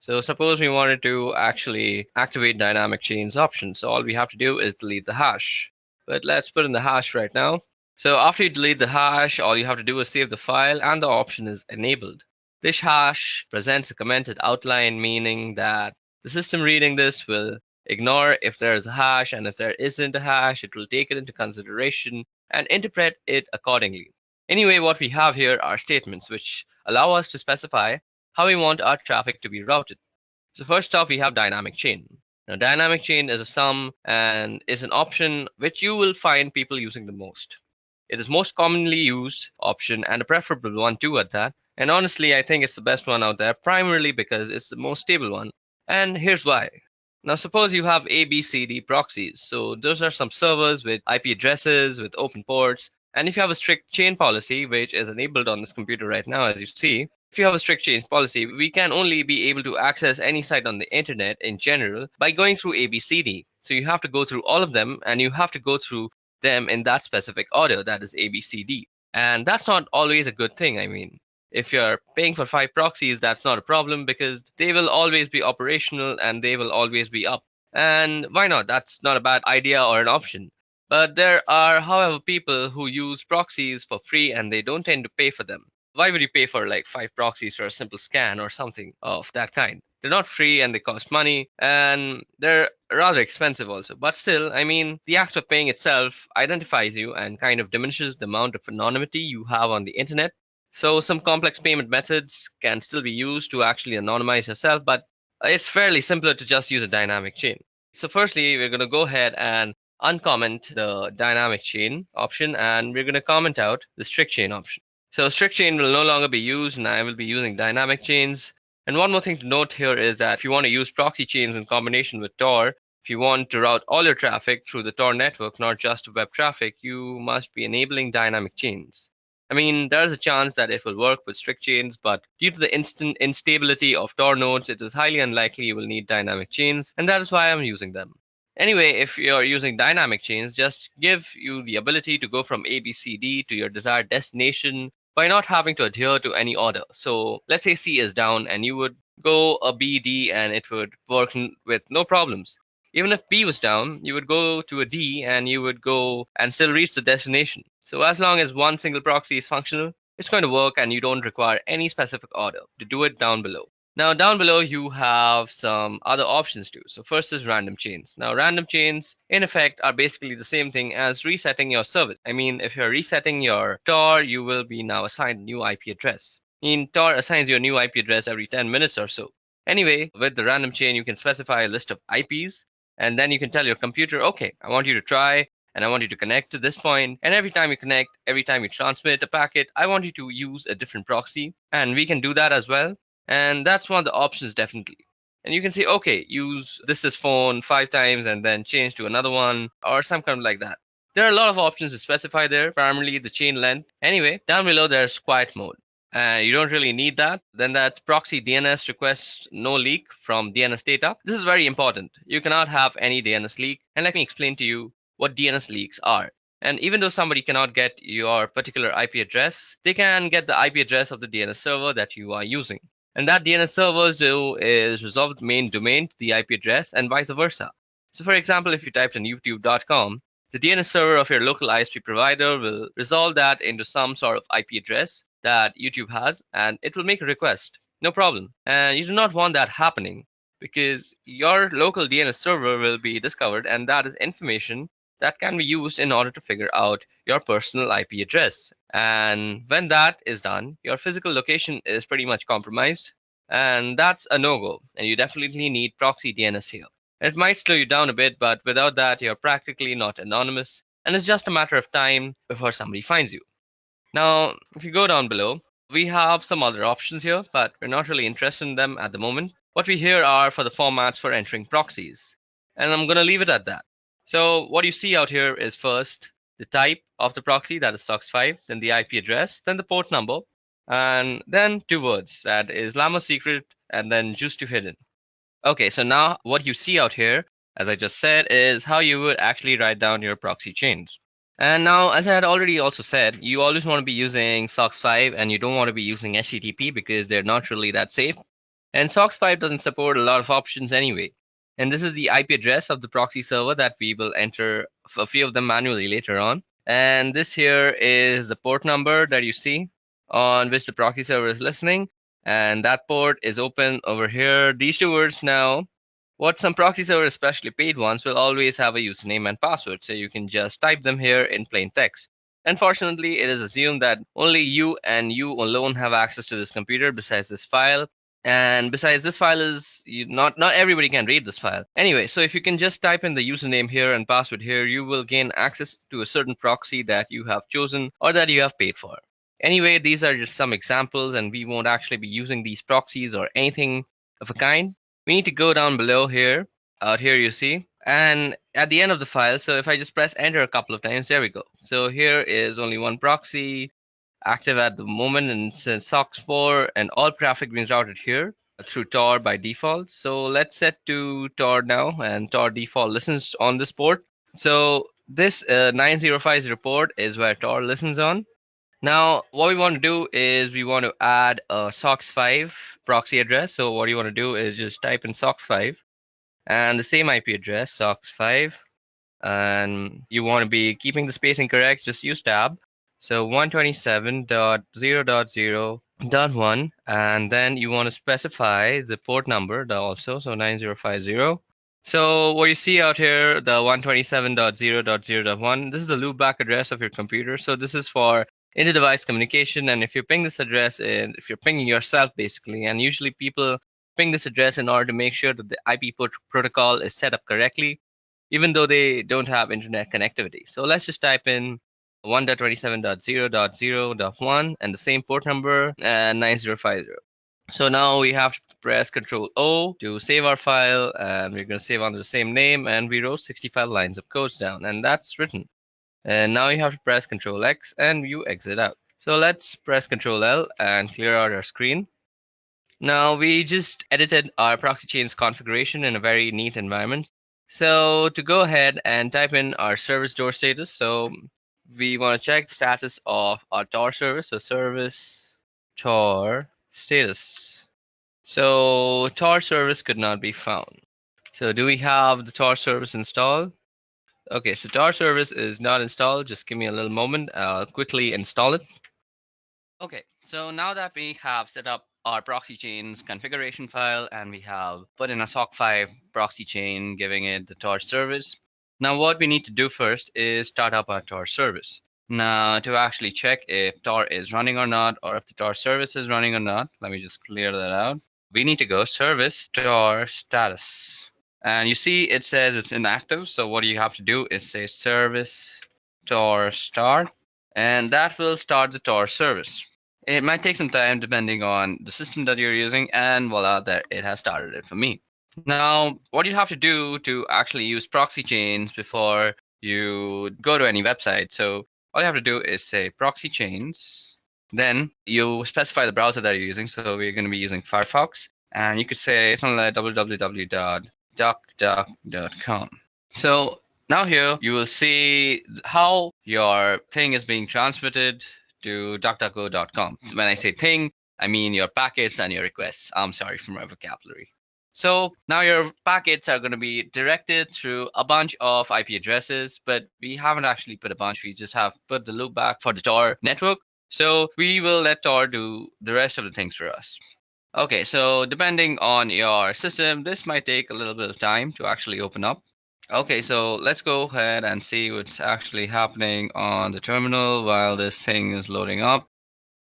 So suppose we wanted to actually activate dynamic chains option. So all we have to do is delete the hash. But let's put in the hash right now. So after you delete the hash, all you have to do is save the file and the option is enabled. This hash presents a commented outline, meaning that the system reading this will ignore if there is a hash, and if there isn't a hash, it will take it into consideration and interpret it accordingly. Anyway, what we have here are statements which allow us to specify how we want our traffic to be routed. So first off, we have dynamic chain. Now, dynamic chain is a sum and is an option which you will find people using the most. It is most commonly used option and a preferable one too at that. And honestly, I think it's the best one out there, primarily because it's the most stable one. And here's why. Now, suppose you have ABCD proxies. So those are some servers with IP addresses, with open ports. And if you have a strict chain policy, which is enabled on this computer right now, as you see, if you have a strict chain policy, we can only be able to access any site on the internet in general by going through ABCD. So you have to go through all of them, and you have to go through them in that specific order, that is ABCD. And that's not always a good thing. I mean, if you're paying for 5 proxies, that's not a problem because they will always be operational and they will always be up. And why not? That's not a bad idea or an option. But there are, however, people who use proxies for free and they don't tend to pay for them. Why would you pay for like 5 proxies for a simple scan or something of that kind? They're not free and they cost money and they're rather expensive also. But still, I mean, the act of paying itself identifies you and kind of diminishes the amount of anonymity you have on the internet. So some complex payment methods can still be used to actually anonymize yourself, but it's fairly simpler to just use a dynamic chain. So firstly, we're going to go ahead and uncomment the dynamic chain option, and we're going to comment out the strict chain option. So strict chain will no longer be used, and I will be using dynamic chains. And one more thing to note here is that if you want to use proxy chains in combination with Tor, if you want to route all your traffic through the Tor network, not just web traffic, you must be enabling dynamic chains. I mean, there is a chance that it will work with strict chains, but due to the instant instability of Tor nodes, it is highly unlikely you will need dynamic chains, and that is why I'm using them. Anyway, if you're using dynamic chains, just give you the ability to go from ABCD to your desired destination by not having to adhere to any order. So let's say C is down and you would go a B, D, and it would work with no problems. Even if B was down, you would go to a D and you would go and still reach the destination. So as long as one single proxy is functional, it's going to work and you don't require any specific order to do it down below. Now down below you have some other options too. So first is random chains. Now random chains in effect are basically the same thing as resetting your service. I mean, if you're resetting your Tor, you will be now assigned a new IP address. I mean, Tor assigns you a new IP address every 10 minutes or so. Anyway, with the random chain, you can specify a list of IPs, and then you can tell your computer, okay, I want you to try and I want you to connect to this point. And every time you connect, every time you transmit a packet, I want you to use a different proxy. And we can do that as well. And that's one of the options definitely. And you can say, okay, use this is phone 5 times and then change to another one or some kind of like that. There are a lot of options to specify there, primarily the chain length. Anyway, down below there's quiet mode. and you don't really need that, then that's proxy DNS request no leak from DNS data. This is very important. You cannot have any DNS leak, and let me explain to you what DNS leaks are. And even though somebody cannot get your particular IP address, they can get the IP address of the DNS server that you are using. And that DNS servers do is resolve the main domain to the IP address and vice versa. So for example, if you typed in youtube.com, the DNS server of your local ISP provider will resolve that into some sort of IP address that YouTube has, and it will make a request. No problem. And you do not want that happening because your local DNS server will be discovered, and that is information that can be used in order to figure out your personal IP address. And when that is done, your physical location is pretty much compromised, and that's a no-go. And you definitely need proxy DNS here. It might slow you down a bit, but without that, you're practically not anonymous, and it's just a matter of time before somebody finds you. Now, if you go down below, we have some other options here, but we're not really interested in them at the moment. What we here are for the formats for entering proxies, and I'm going to leave it at that. So what you see out here is first the type of the proxy, that is SOX5, then the IP address, then the port number, and then two words, that is Llama secret and then juice to hidden. Okay, so now what you see out here, as I just said, is how you would actually write down your proxy chains. And now, as I had already also said, you always want to be using SOX5 and you don't want to be using HTTP because they're not really that safe. And SOX5 doesn't support a lot of options anyway. And this is the IP address of the proxy server that we will enter a few of them manually later on. And this here is the port number that you see on which the proxy server is listening. And that port is open over here. These two words now, what some proxy servers, especially paid ones, will always have a username and password, so you can just type them here in plain text. Unfortunately, it is assumed that only you and you alone have access to this computer besides this file. And besides, this file is not everybody can read this file. Anyway, so if you can just type in the username here and password here, you will gain access to a certain proxy that you have chosen or that you have paid for. Anyway, these are just some examples, and we won't actually be using these proxies or anything of a kind. We need to go down below here. Out here you see. And at the end of the file, so if I just press enter a couple of times, there we go. So here is only one proxy active at the moment, and it says SOX4, and all traffic being routed here through Tor by default. So let's set to Tor now, and Tor default listens on this port. So this 9050 port is where Tor listens on. Now, what we want to do is we want to add a SOX5 proxy address. So what you want to do is just type in SOX5 and the same IP address, SOX5, and you want to be keeping the spacing correct, just use tab. So 127.0.0.1, and then you want to specify the port number also, so 9050. So what you see out here, the 127.0.0.1, this is the loopback address of your computer. So this is for inter-device communication, and if you ping this address, if you're pinging yourself basically, and usually people ping this address in order to make sure that the IP protocol is set up correctly, even though they don't have internet connectivity. So let's just type in 1.27.0.0.1 and the same port number and 9050. So now we have to press Control O to save our file, and we're going to save under the same name, and we wrote 65 lines of codes down, and that's written. And now you have to press Control X and you exit out. So let's press Control L and clear out our screen. Now we just edited our proxy chains configuration in a very neat environment. So to go ahead and type in our service door status, so we want to check the status of our Tor service. So service Tor status. So Tor service could not be found. So do we have the Tor service installed? Okay, so Tor service is not installed. Just give me a little moment. I'll quickly install it. Okay, so now that we have set up our proxy chains configuration file and we have put in a SOC5 proxy chain, giving it the Tor service. Now what we need to do first is start up our Tor service. Now to actually check if Tor is running or not, or if the Tor service is running or not, let me just clear that out. We need to go service Tor status. And you see it says it's inactive. So what you have to do is say service Tor start, and that will start the Tor service. It might take some time depending on the system that you're using, and voila, there it has started it for me. Now, what you have to do to actually use proxy chains before you go to any website. So all you have to do is say proxy chains Then you specify the browser that you're using. So we're going to be using Firefox. And you could say something like www.duckduck.com. So now here you will see how your thing is being transmitted to DuckDuckGo.com. When I say thing, I mean your packets and your requests. I'm sorry for my vocabulary. So now your packets are going to be directed through a bunch of IP addresses, but we haven't actually put a bunch. We just have put the loopback for the Tor network. So we will let Tor do the rest of the things for us. Okay, so depending on your system, this might take a little bit of time to actually open up. Okay, so let's go ahead and see what's actually happening on the terminal while this thing is loading up.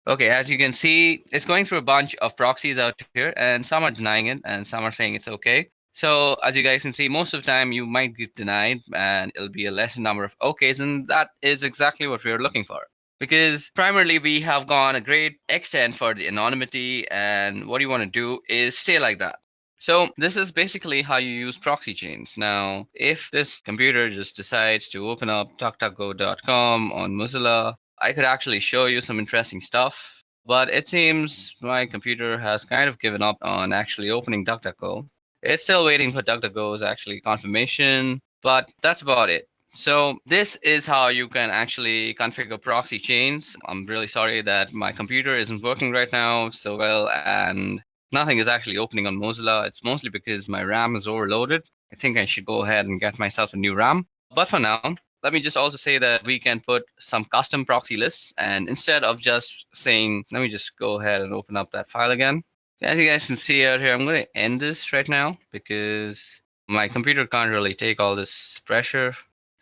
Okay, as you can see, it's going through a bunch of proxies out here, and some are denying it, and some are saying it's okay. So as you guys can see, most of the time you might get denied, and it'll be a lesser number of okays, and that is exactly what we're looking for. Because primarily we have gone a great extent for the anonymity, and what you want to do is stay like that. So this is basically how you use proxy chains. Now, if this computer just decides to open up DuckDuckGo.com on Mozilla, I could actually show you some interesting stuff, but it seems my computer has kind of given up on actually opening DuckDuckGo. It's still waiting for DuckDuckGo's actually confirmation, but that's about it. So this is how you can actually configure proxy chains. I'm really sorry that my computer isn't working right now so well, and nothing is actually opening on Mozilla. It's mostly because my RAM is overloaded. I think I should go ahead and get myself a new RAM. But for now, let me just also say that we can put some custom proxy lists, and instead of just saying, let me just go ahead and open up that file again. As you guys can see out here, I'm going to end this right now because my computer can't really take all this pressure.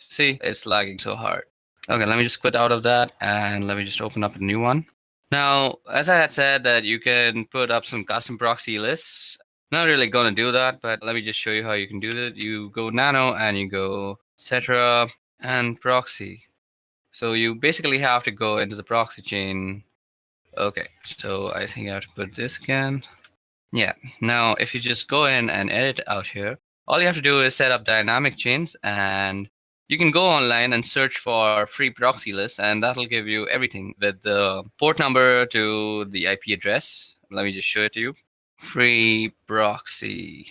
See, it's lagging so hard. Okay, let me just quit out of that and let me just open up a new one. Now, as I had said that you can put up some custom proxy lists. Not really going to do that, but let me just show you how you can do that. You go nano and you go etc and proxy. So you basically have to go into the proxy chain. Okay, so I think I have to put this again. Yeah, now if you just go in and edit out here, all you have to do is set up dynamic chains, and you can go online and search for free proxy lists, and that'll give you everything with the port number to the IP address. Let me just show it to you. Free proxy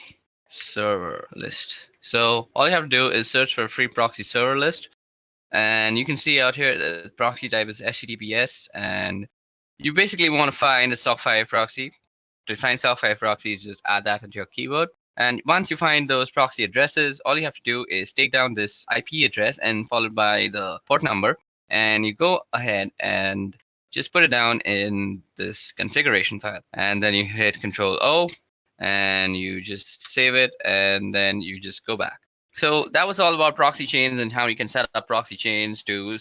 server list. So all you have to do is search for free proxy server list, and you can see out here the proxy type is HTTPS, and you basically want to find a SOC5 proxy. To find SOC5 proxies, just add that into your keyword. And once you find those proxy addresses, all you have to do is take down this IP address and followed by the port number, and you go ahead and just put it down in this configuration file. And then you hit Control O, and you just save it, and then you just go back. So that was all about proxy chains and how you can set up proxy chains to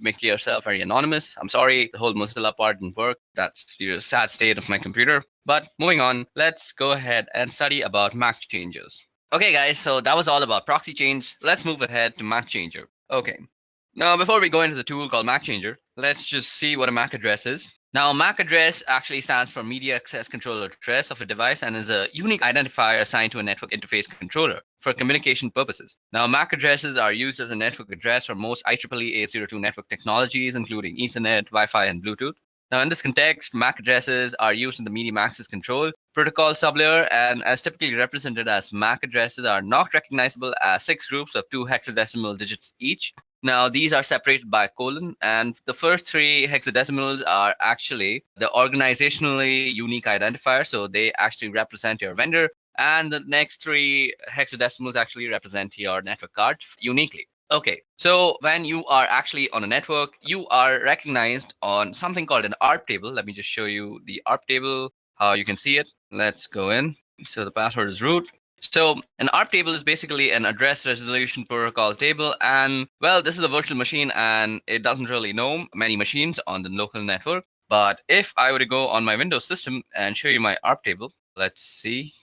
make yourself very anonymous. I'm sorry, the whole Mozilla part didn't work. That's the sad state of my computer. But moving on, let's go ahead and study about MAC changes. Okay, guys, so that was all about proxy chains. Let's move ahead to MAC changer. Okay. Now, before we go into the tool called MAC changer, let's just see what a MAC address is. Now, MAC address actually stands for Media Access Controller Address of a device and is a unique identifier assigned to a network interface controller for communication purposes. Now, MAC addresses are used as a network address for most IEEE 802 network technologies, including Ethernet, Wi-Fi, and Bluetooth. Now, in this context, MAC addresses are used in the medium access control protocol sublayer, and as typically represented as MAC addresses are not recognizable as 6 groups of 2 hexadecimal digits each. Now, these are separated by a colon, and the first 3 hexadecimals are actually the organizationally unique identifier, so they actually represent your vendor, and the next 3 hexadecimals actually represent your network card uniquely. Okay, so when you are actually on a network, you are recognized on something called an ARP table. Let me just show you the ARP table, how you can see it. Let's go in. So the password is root. So an ARP table is basically an address resolution protocol table, and well, this is a virtual machine and it doesn't really know many machines on the local network. But if I were to go on my Windows system and show you my ARP table, let's see.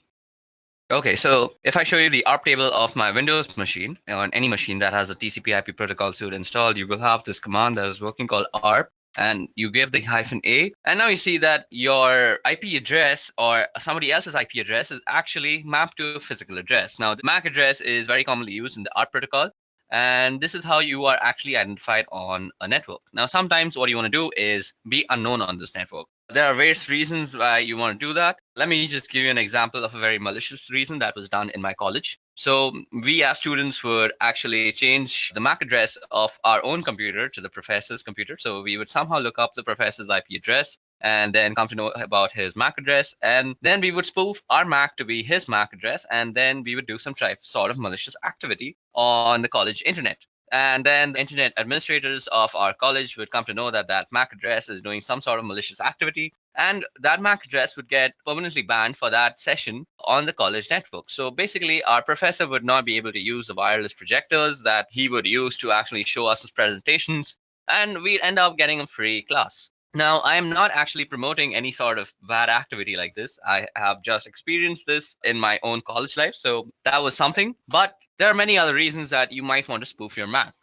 Okay, so if I show you the ARP table of my Windows machine, on any machine that has a TCP/IP protocol suite installed, you will have this command that is working called ARP, and you give the -a, and now you see that your IP address or somebody else's IP address is actually mapped to a physical address. Now, the MAC address is very commonly used in the ARP protocol, And this is how you are actually identified on a network. Now, sometimes what you want to do is be unknown on this network. There are various reasons why you want to do that. Let me just give you an example of a very malicious reason that was done in my college. So we as students would actually change the MAC address of our own computer to the professor's computer. So we would somehow look up the professor's IP address and then come to know about his MAC address. And then we would spoof our MAC to be his MAC address. And then we would do some sort of malicious activity on the college internet. And then the internet administrators of our college would come to know that that MAC address is doing some sort of malicious activity. And that MAC address would get permanently banned for that session on the college network. So basically, our professor would not be able to use the wireless projectors that he would use to actually show us his presentations. And we'd end up getting a free class. Now, I am not actually promoting any sort of bad activity like this. I have just experienced this in my own college life. So that was something. But there are many other reasons that you might want to spoof your Mac.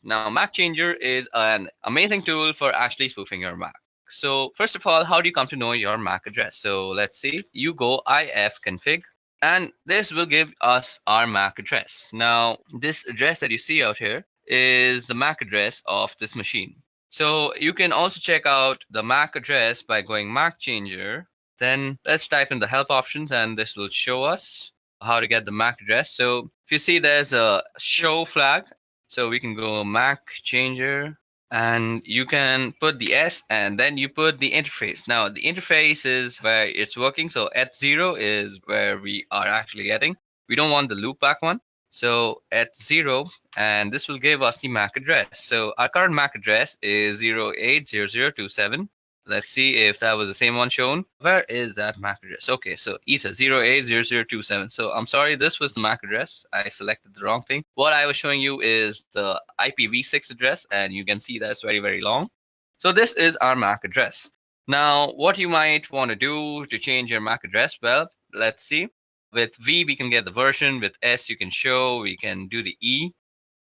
Now, Mac Changer is an amazing tool for actually spoofing your Mac. So first of all, how do you come to know your MAC address? So let's see, you go ifconfig, and this will give us our MAC address. Now, this address that you see out here is the MAC address of this machine. So you can also check out the MAC address by going Mac Changer. Then let's type in the help options, and this will show us how to get the MAC address. So if you see there's a show flag, so we can go Mac Changer, and you can put the S and then you put the interface. Now the interface is where it's working. So eth0 is where we are actually getting. We don't want the loopback one. So eth0, and this will give us the MAC address. So our current MAC address is 080027. Let's see if that was the same one shown. Where is that MAC address? Okay, so ether 080027. So I'm sorry, this was the MAC address. I selected the wrong thing. What I was showing you is the IPv6 address, and you can see that's very, very long. So this is our MAC address. Now, what you might want to do to change your MAC address, well, let's see. With V, we can get the version. With S, you can show. We can do the E.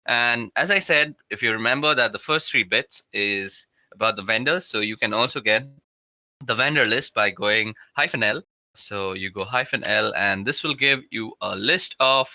And as I said, if you remember that the first 3 bits is about the vendors, so you can also get the vendor list by going -L. So you go -L, and this will give you a list of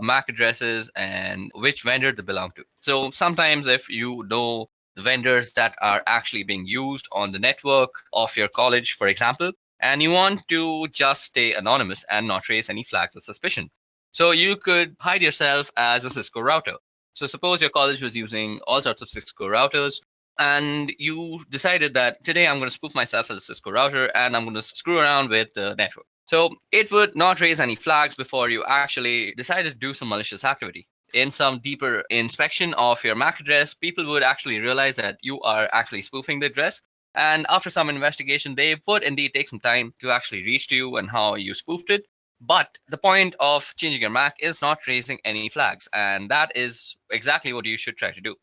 MAC addresses and which vendor they belong to. So sometimes if you know the vendors that are actually being used on the network of your college, for example, and you want to just stay anonymous and not raise any flags of suspicion, so you could hide yourself as a Cisco router. So suppose your college was using all sorts of Cisco routers, and you decided that today I'm going to spoof myself as a Cisco router and I'm going to screw around with the network. So it would not raise any flags before you actually decided to do some malicious activity. In some deeper inspection of your MAC address, people would actually realize that you are actually spoofing the address. And after some investigation, they would indeed take some time to actually reach to you and how you spoofed it. But the point of changing your MAC is not raising any flags. And that is exactly what you should try to do.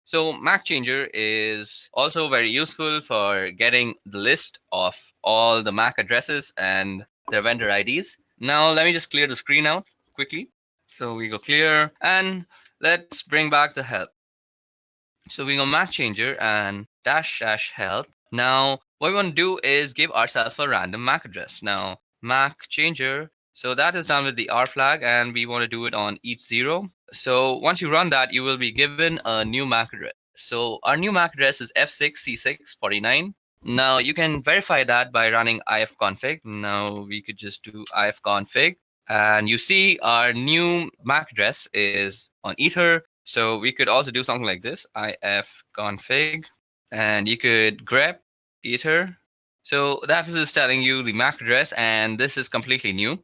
So MAC Changer is also very useful for getting the list of all the MAC addresses and their vendor IDs. Now let me just clear the screen out quickly. So we go clear, and let's bring back the help. So we go MAC Changer and --help. Now what we want to do is give ourselves a random MAC address. Now MAC Changer, so that is done with the R flag, and we want to do it on eth0. So once you run that, you will be given a new MAC address. So our new MAC address is f6c649. Now you can verify that by running ifconfig. Now we could just do ifconfig, and you see our new MAC address is on ether. So we could also do something like this, ifconfig, and you could grep ether. So that is telling you the MAC address, and this is completely new.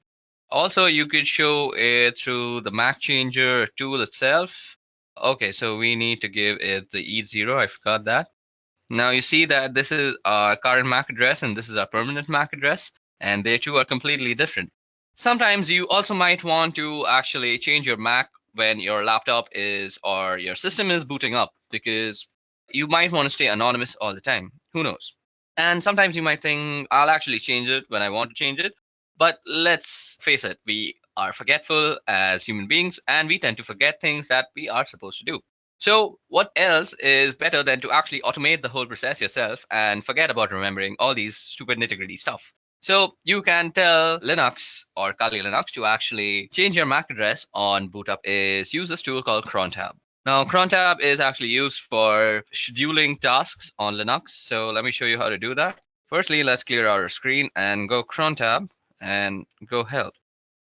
Also, you could show it through the MAC Changer tool itself. Okay, so we need to give it the eth0. I forgot that. Now you see that this is our current MAC address and this is our permanent MAC address, and they two are completely different. Sometimes you also might want to actually change your MAC when your laptop is or your system is booting up, because you might want to stay anonymous all the time. Who knows? And sometimes you might think, I'll actually change it when I want to change it. But let's face it, we are forgetful as human beings, and we tend to forget things that we are supposed to do. So what else is better than to actually automate the whole process yourself and forget about remembering all these stupid nitty-gritty stuff? So you can tell Linux or Kali Linux to actually change your MAC address on boot up is use this tool called cron tab. Now, cron tab is actually used for scheduling tasks on Linux. So let me show you how to do that. Firstly, let's clear our screen and go cron tab and go help.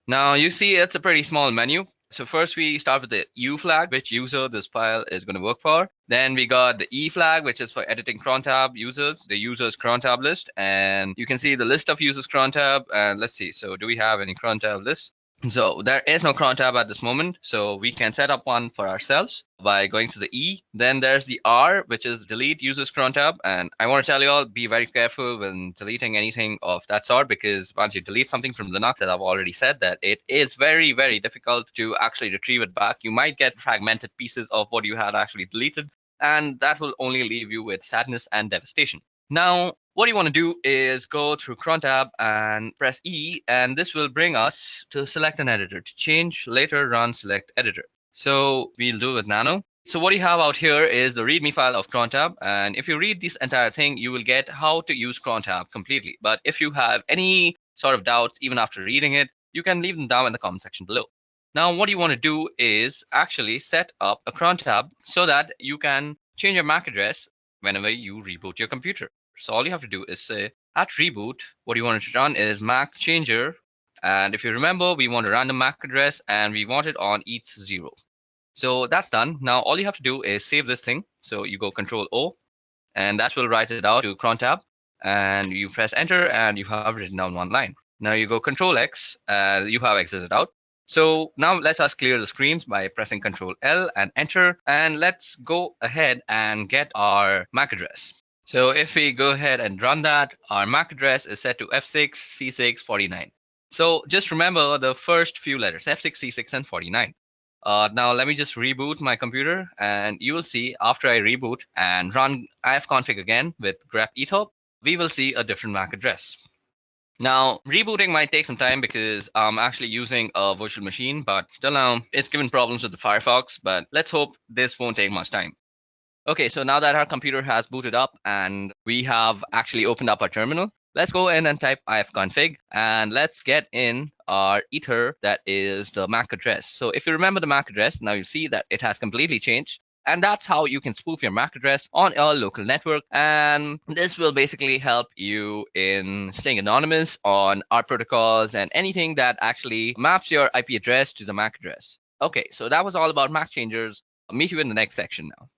Now you see it's a pretty small menu. So first we start with the U flag, which user this file is going to work for. Then we got the E flag, which is for editing cron tab users, the users cron tab list. And you can see the list of users cron tab. And let's see, so do we have any cron tab lists? So there is no cron tab at this moment, so we can set up one for ourselves by going to the E. Then there's the R, which is delete users cron tab. And I want to tell you all, be very careful when deleting anything of that sort, because once you delete something from Linux, as I've already said, that it is very, very difficult to actually retrieve it back. You might get fragmented pieces of what you had actually deleted, and that will only leave you with sadness and devastation. Now, what you want to do is go through cron tab and press E, and this will bring us to select an editor. To change, later run select editor. So we'll do it with nano. So what you have out here is the readme file of cron tab, and if you read this entire thing, you will get how to use cron tab completely. But if you have any sort of doubts even after reading it, you can leave them down in the comment section below. Now, what you want to do is actually set up a cron tab so that you can change your MAC address whenever you reboot your computer. So all you have to do is say at reboot, what you want to run is MAC changer. And if you remember, we want a random MAC address and we want it on each 0. So that's done. Now all you have to do is save this thing. So you go Control O, and that will write it out to cron tab. And you press enter and you have written down one line. Now you go Control X, you have exited out. So now let's us clear the screens by pressing Control L and enter. And let's go ahead and get our MAC address. So if we go ahead and run that, our MAC address is set to F6C649. So just remember the first few letters, F6, C6, and 49. Now let me just reboot my computer, and you will see after I reboot and run ifconfig again with grep ethop, we will see a different MAC address. Now, rebooting might take some time because I'm actually using a virtual machine, but till now it's given problems with the Firefox, but let's hope this won't take much time. Okay, so now that our computer has booted up and we have actually opened up our terminal, let's go in and type ifconfig and let's get in our ether, that is the MAC address. So if you remember the MAC address, now you see that it has completely changed. And that's how you can spoof your MAC address on your local network. And this will basically help you in staying anonymous on our protocols and anything that actually maps your IP address to the MAC address. Okay, so that was all about MAC changers. I'll meet you in the next section now.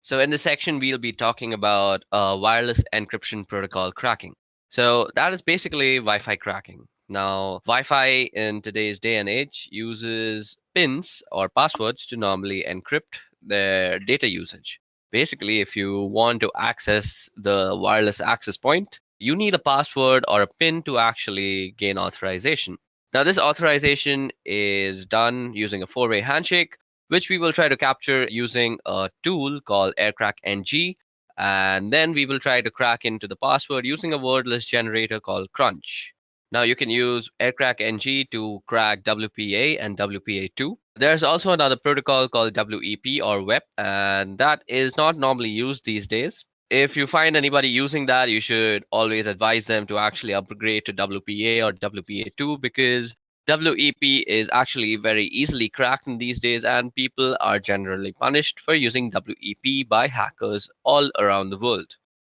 So in this section, we'll be talking about wireless encryption protocol cracking. So that is basically Wi-Fi cracking. Now, Wi-Fi in today's day and age uses pins or passwords to normally encrypt their data usage. Basically, if you want to access the wireless access point, you need a password or a pin to actually gain authorization. Now, this authorization is done using a four-way handshake, which we will try to capture using a tool called AirCrackNG. And then we will try to crack into the password using a wordless generator called Crunch. Now you can use AirCrackNG to crack WPA and WPA2. There's also another protocol called WEP or WEP, and that is not normally used these days. If you find anybody using that, you should always advise them to actually upgrade to WPA or WPA2 because WEP is actually very easily cracked in these days, and people are generally punished for using WEP by hackers all around the world.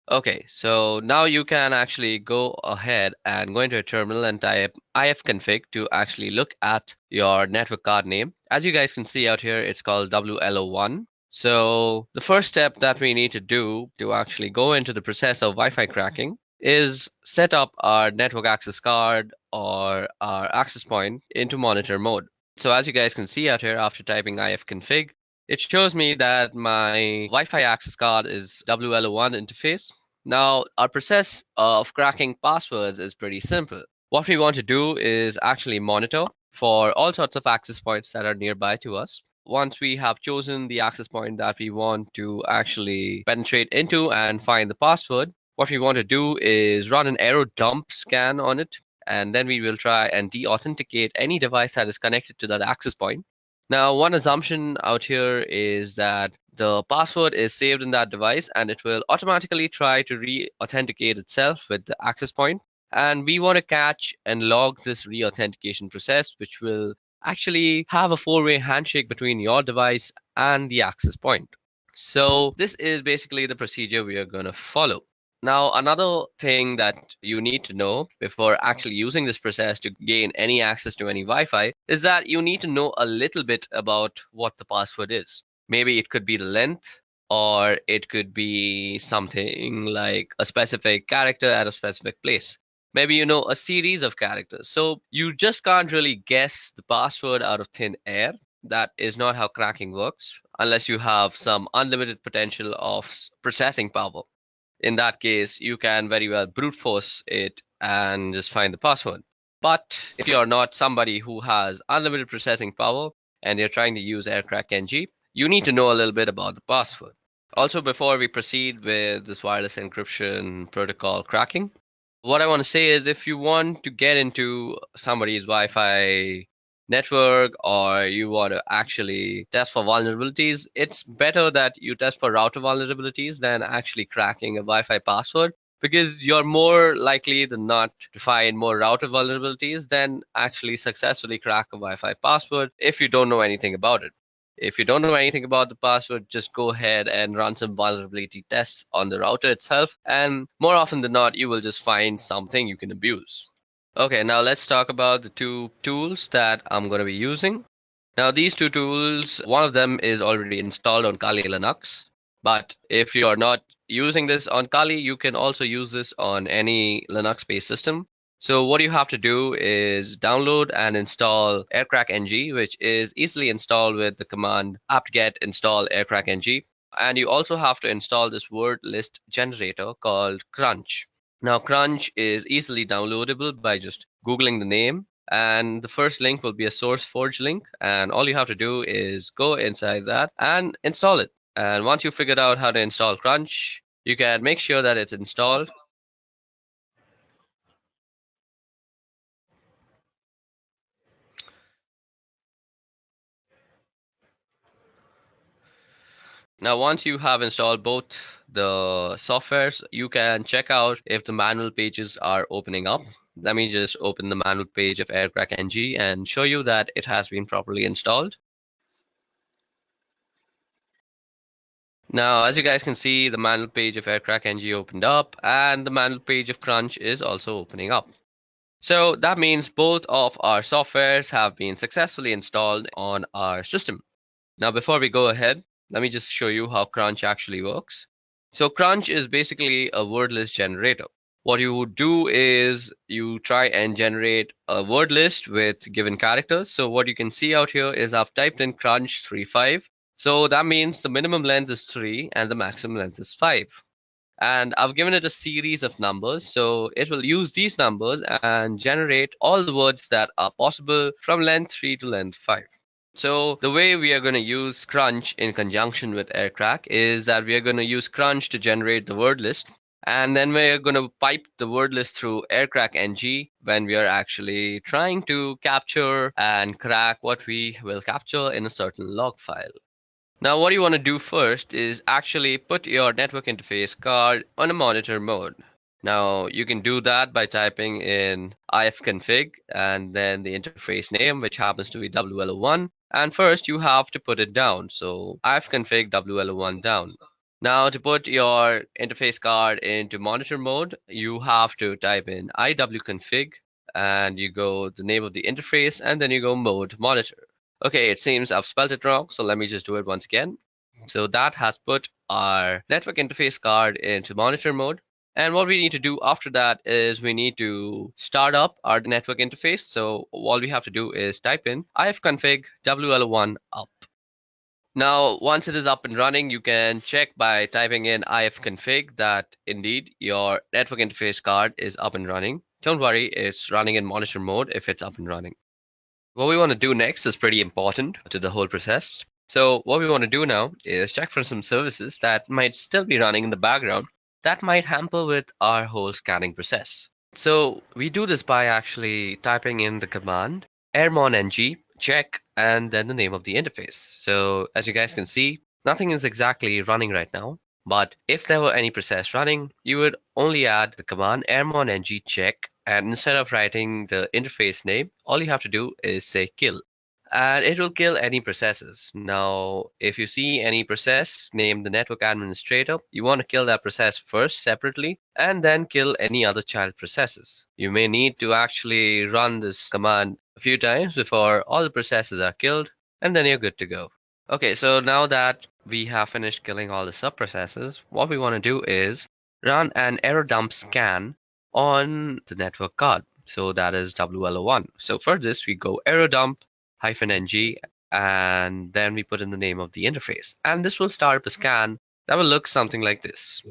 Okay, so now you can actually go ahead and go into a terminal and type ifconfig to actually look at your network card name. As you guys can see out here, it's called WLO1. So the first step that we need to do to actually go into the process of Wi-Fi cracking is set up our network access card or our access point into monitor mode. So as you guys can see out here, after typing ifconfig, it shows me that my Wi-Fi access card is WLO1 interface. Now, our process of cracking passwords is pretty simple. What we want to do is actually monitor for all sorts of access points that are nearby to us. Once we have chosen the access point that we want to actually penetrate into and find the password, what we want to do is run an arrow dump scan on it, and then we will try and de-authenticate any device that is connected to that access point. Now, one assumption out here is that the password is saved in that device and it will automatically try to re-authenticate itself with the access point. And we want to catch and log this re-authentication process, which will actually have a four-way handshake between your device and the access point. So this is basically the procedure we are going to follow. Now, another thing that you need to know before actually using this process to gain any access to any Wi-Fi is that you need to know a little bit about what the password is. Maybe it could be the length, or it could be something like a specific character at a specific place. Maybe you know a series of characters. So you just can't really guess the password out of thin air. That is not how cracking works, unless you have some unlimited potential of processing power. In that case, you can very well brute force it and just find the password. But if you're not somebody who has unlimited processing power and you're trying to use Aircrack NG, you need to know a little bit about the password. Also, before we proceed with this wireless encryption protocol cracking, what I want to say is if you want to get into somebody's Wi-Fi network or you want to actually test for vulnerabilities, it's better that you test for router vulnerabilities than actually cracking a Wi-Fi password because you're more likely than not to find more router vulnerabilities than actually successfully crack a Wi-Fi password if you don't know anything about it. If you don't know anything about the password, just go ahead and run some vulnerability tests on the router itself. And more often than not, you will just find something you can abuse. Okay, now let's talk about the two tools that I'm going to be using. Now, these two tools, one of them is already installed on Kali Linux. But if you're not using this on Kali, you can also use this on any Linux-based system. So what you have to do is download and install Aircrack NG, which is easily installed with the command apt-get install Aircrack NG. And you also have to install this word list generator called Crunch. Now, Crunch is easily downloadable by just Googling the name. And the first link will be a SourceForge link. And all you have to do is go inside that and install it. And once you figured out how to install Crunch, you can make sure that it's installed. Now, once you have installed both the softwares, you can check out if the manual pages are opening up. Let me just open the manual page of Aircrack NG and show you that it has been properly installed. Now, as you guys can see, the manual page of Aircrack NG opened up and the manual page of Crunch is also opening up. So that means both of our softwares have been successfully installed on our system. Now, before we go ahead, let me just show you how Crunch actually works. So Crunch is basically a word list generator. What you would do is you try and generate a word list with given characters. So what you can see out here is I've typed in Crunch 35. So that means the minimum length is 3 and the maximum length is 5. And I've given it a series of numbers. So it will use these numbers and generate all the words that are possible from length 3 to length 5. So the way we are going to use Crunch in conjunction with Aircrack is that we are going to use Crunch to generate the word list. And then we're going to pipe the word list through Aircrack NG when we are actually trying to capture and crack what we will capture in a certain log file. Now, what you want to do first is actually put your network interface card on a monitor mode. Now, you can do that by typing in ifconfig and then the interface name, which happens to be WLO1. And first, you have to put it down. So, ifconfig WLO1 down. Now, to put your interface card into monitor mode, you have to type in iwconfig and you go the name of the interface and then you go mode monitor. Okay, it seems I've spelled it wrong, so let me just do it once again. So that has put our network interface card into monitor mode. And what we need to do after that is we need to start up our network interface. So all we have to do is type in ifconfig WL1 up. Now, once it is up and running, you can check by typing in ifconfig that indeed your network interface card is up and running. Don't worry, it's running in monitor mode if it's up and running. What we want to do next is pretty important to the whole process. So what we want to do now is check for some services that might still be running in the background that might hamper with our whole scanning process. So we do this by actually typing in the command airmon-ng check and then the name of the interface. So as you guys can see, nothing is exactly running right now. But if there were any process running, you would only add the command airmon-ng check, and instead of writing the interface name, all you have to do is say kill. and it will kill any processes. Now, if you see any process named the network administrator, you want to kill that process first separately and then kill any other child processes. You may need to actually run this command a few times before all the processes are killed, and then you're good to go. Okay, so now that we have finished killing all the subprocesses, what we want to do is run an error dump scan on the network card. So that is WLO1. So for this, we go error dump -ng and then we put in the name of the interface. And this will start up a scan that will look something like this.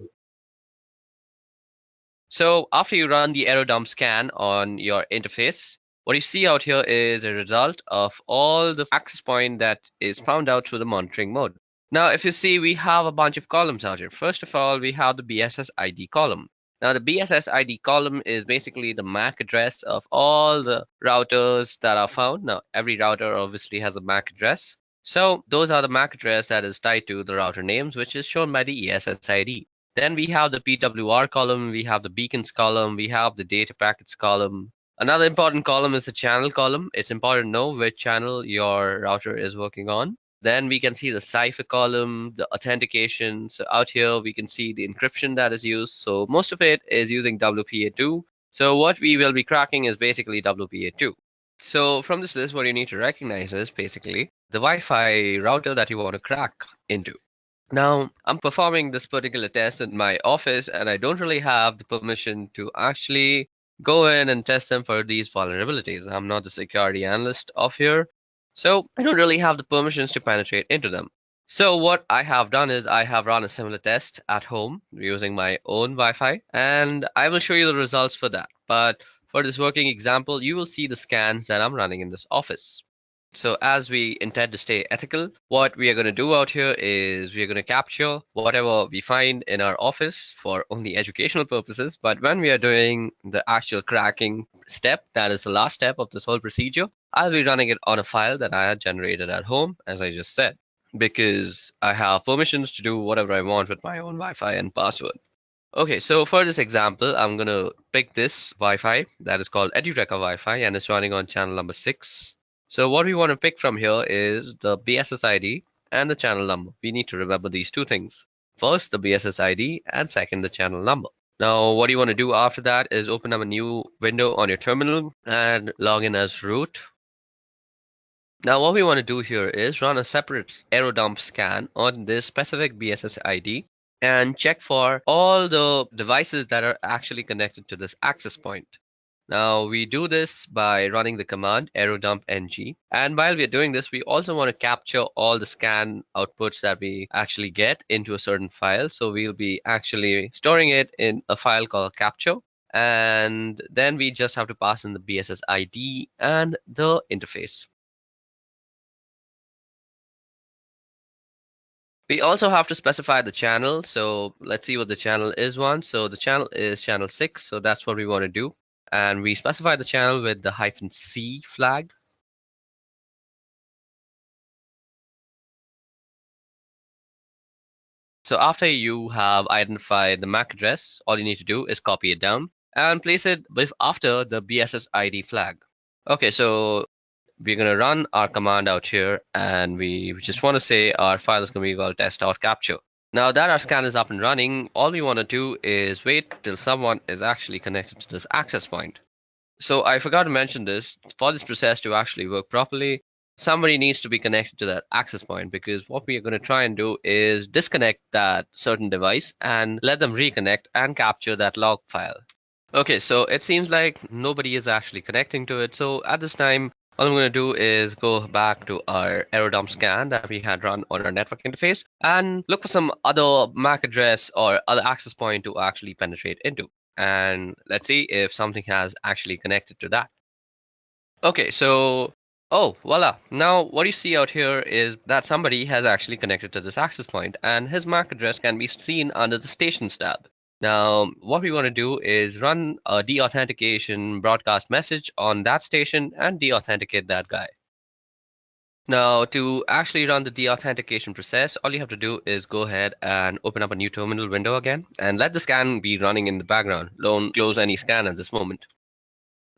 So after you run the error dump scan on your interface, what you see out here is a result of all the access point that is found out through the monitoring mode. Now, if you see, we have a bunch of columns out here. First of all, we have the BSS ID column. Now, the BSS ID column is basically the MAC address of all the routers that are found. Now, every router obviously has a MAC address. So those are the MAC address that is tied to the router names, which is shown by the ESS ID. Then we have the PWR column, we have the beacons column, we have the data packets column. Another important column is the channel column. It's important to know which channel your router is working on. Then we can see the cipher column, the authentication. So out here we can see the encryption that is used. So most of it is using WPA2. So what we will be cracking is basically WPA2. So from this list, what you need to recognize is basically the Wi-Fi router that you want to crack into. Now, I'm performing this particular test in my office, and I don't really have the permission to actually go in and test them for these vulnerabilities. I'm not the security analyst of here, so I don't really have the permissions to penetrate into them. So what I have done is I have run a similar test at home using my own Wi-Fi, and I will show you the results for that. But for this working example, you will see the scans that I'm running in this office. So as we intend to stay ethical, what we are going to do out here is we are going to capture whatever we find in our office for only educational purposes. But when we are doing the actual cracking step, that is the last step of this whole procedure, I'll be running it on a file that I had generated at home, as I just said, because I have permissions to do whatever I want with my own Wi-Fi and passwords. Okay, so for this example, I'm going to pick this Wi-Fi that is called Edureka Wi-Fi, and it's running on channel number 6. So what we want to pick from here is the BSS ID and the channel number. We need to remember these two things. First, the BSS ID, and second, the channel number. Now, what you want to do after that is open up a new window on your terminal and log in as root. Now, what we want to do here is run a separate error dump scan on this specific BSS ID and check for all the devices that are actually connected to this access point. Now we do this by running the command error dump ng, and while we are doing this, we also want to capture all the scan outputs that we actually get into a certain file. So we'll be actually storing it in a file called capture, and then we just have to pass in the BSS ID and the interface. We also have to specify the channel. So let's see what the channel is one. So the channel is channel 6. So that's what we want to do. And we specify the channel with the -C flag. So after you have identified the MAC address, all you need to do is copy it down and place it after the BSS ID flag. Okay, so we're going to run our command out here, and we just want to say our file is going to be called test.capture. Now that our scan is up and running, all we want to do is wait till someone is actually connected to this access point. So I forgot to mention this. For this process to actually work properly, somebody needs to be connected to that access point, because what we are going to try and do is disconnect that certain device and let them reconnect and capture that log file. Okay, so it seems like nobody is actually connecting to it. So at this time, all I'm going to do is go back to our error dump scan that we had run on our network interface and look for some other MAC address or other access point to actually penetrate into. And let's see if something has actually connected to that. Okay, so, oh, voila. Now what you see out here is that somebody has actually connected to this access point, and his MAC address can be seen under the stations tab. Now, what we want to do is run a deauthentication broadcast message on that station and deauthenticate that guy. Now, to actually run the deauthentication process, all you have to do is go ahead and open up a new terminal window again and let the scan be running in the background. Don't close any scan at this moment.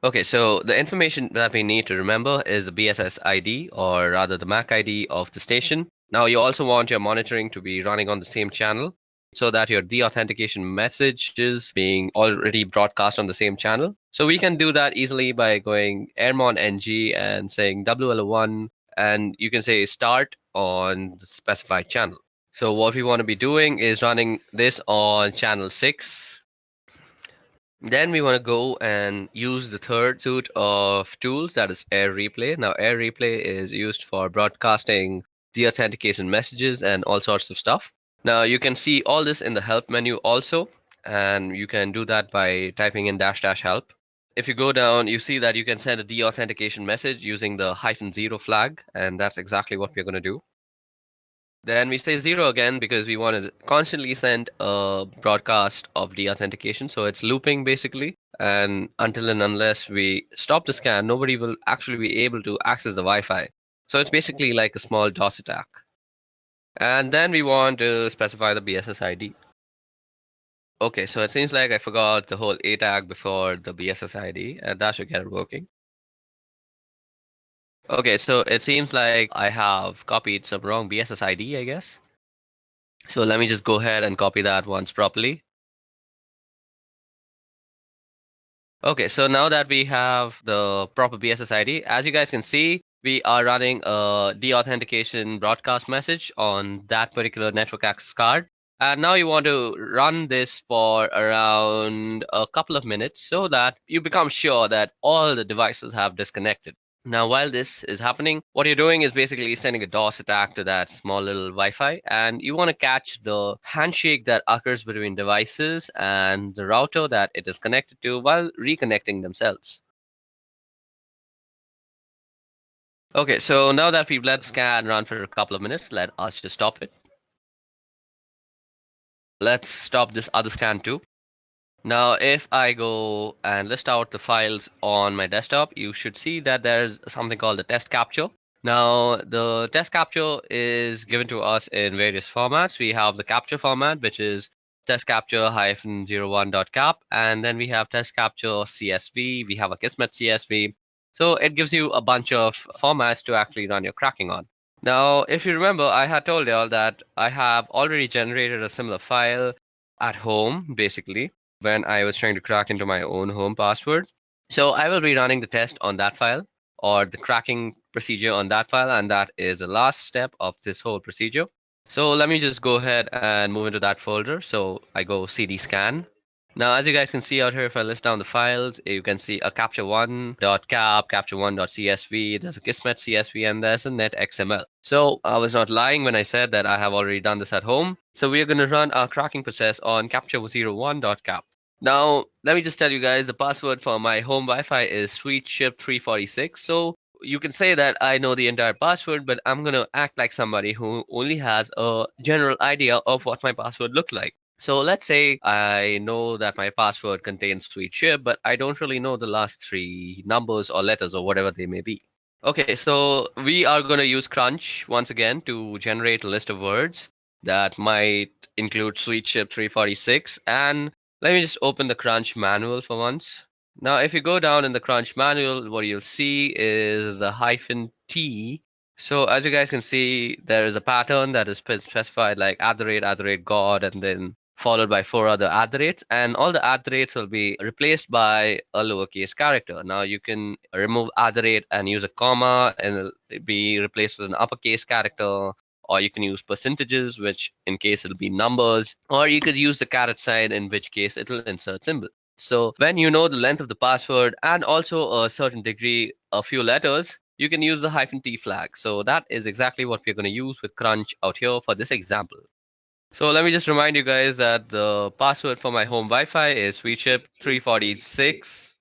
Okay, so the information that we need to remember is the BSS ID, or rather the MAC ID of the station. Now, you also want your monitoring to be running on the same channel so that your deauthentication message is being already broadcast on the same channel. So we can do that easily by going airmon ng and saying WL1, and you can say start on the specified channel. So what we want to be doing is running this on channel 6. Then we want to go and use the third suite of tools, that is Air Replay. Now, Air Replay is used for broadcasting deauthentication messages and all sorts of stuff. Now, you can see all this in the help menu also, and you can do that by typing in dash dash help. If you go down, you see that you can send a deauthentication message using the -0 flag, and that's exactly what we're going to do. Then we say 0 again because we want to constantly send a broadcast of deauthentication. So it's looping basically. And until and unless we stop the scan, nobody will actually be able to access the Wi-Fi. So it's basically like a small DOS attack. And then we want to specify the BSS ID. Okay, so it seems like I forgot the whole A tag before the BSS ID, and that should get it working. Okay, so it seems like I have copied some wrong BSS ID, I guess. So let me just go ahead and copy that once properly. Okay, so now that we have the proper BSS ID, as you guys can see, we are running a deauthentication broadcast message on that particular network access card. And now you want to run this for around a couple of minutes so that you become sure that all the devices have disconnected. Now, while this is happening, what you're doing is basically sending a DOS attack to that small little Wi-Fi, and you want to catch the handshake that occurs between devices and the router that it is connected to while reconnecting themselves. Okay, so now that we've let the scan run for a couple of minutes, let us just stop it. Let's stop this other scan too. Now, if I go and list out the files on my desktop, you should see that there's something called the test capture. Now, the test capture is given to us in various formats. We have the capture format, which is test capture -01.cap, and then we have test capture CSV, we have a Kismet CSV. So it gives you a bunch of formats to actually run your cracking on. Now, if you remember, I had told y'all that I have already generated a similar file at home, basically, when I was trying to crack into my own home password. So I will be running the test on that file, or the cracking procedure on that file, and that is the last step of this whole procedure. So let me just go ahead and move into that folder. So I go cd scan. Now, as you guys can see out here, if I list down the files, you can see a capture1.cap, capture1.csv, there's a Kismet CSV, and there's a netxml. So I was not lying when I said that I have already done this at home. So we are going to run our cracking process on capture01.cap. Now, let me just tell you guys, the password for my home Wi-Fi is sweetship346. So you can say that I know the entire password, but I'm going to act like somebody who only has a general idea of what my password looks like. So let's say I know that my password contains sweet ship, but I don't really know the last three numbers or letters or whatever they may be. Okay, so we are going to use Crunch once again to generate a list of words that might include sweet ship 346. And let me just open the Crunch manual for once. Now, if you go down in the Crunch manual, what you'll see is the -T. So as you guys can see, there is a pattern that is specified like @God, and then followed by 4 other @, and all the @ will be replaced by a lowercase character. Now you can remove @ and use a comma, and it'll be replaced with an uppercase character, or you can use percentages, which in case it'll be numbers, or you could use the caret sign, in which case it'll insert symbol. So when you know the length of the password and also a certain degree, a few letters, you can use the -T flag. So that is exactly what we're going to use with Crunch out here for this example. So let me just remind you guys that the password for my home Wi-Fi is sweetship346.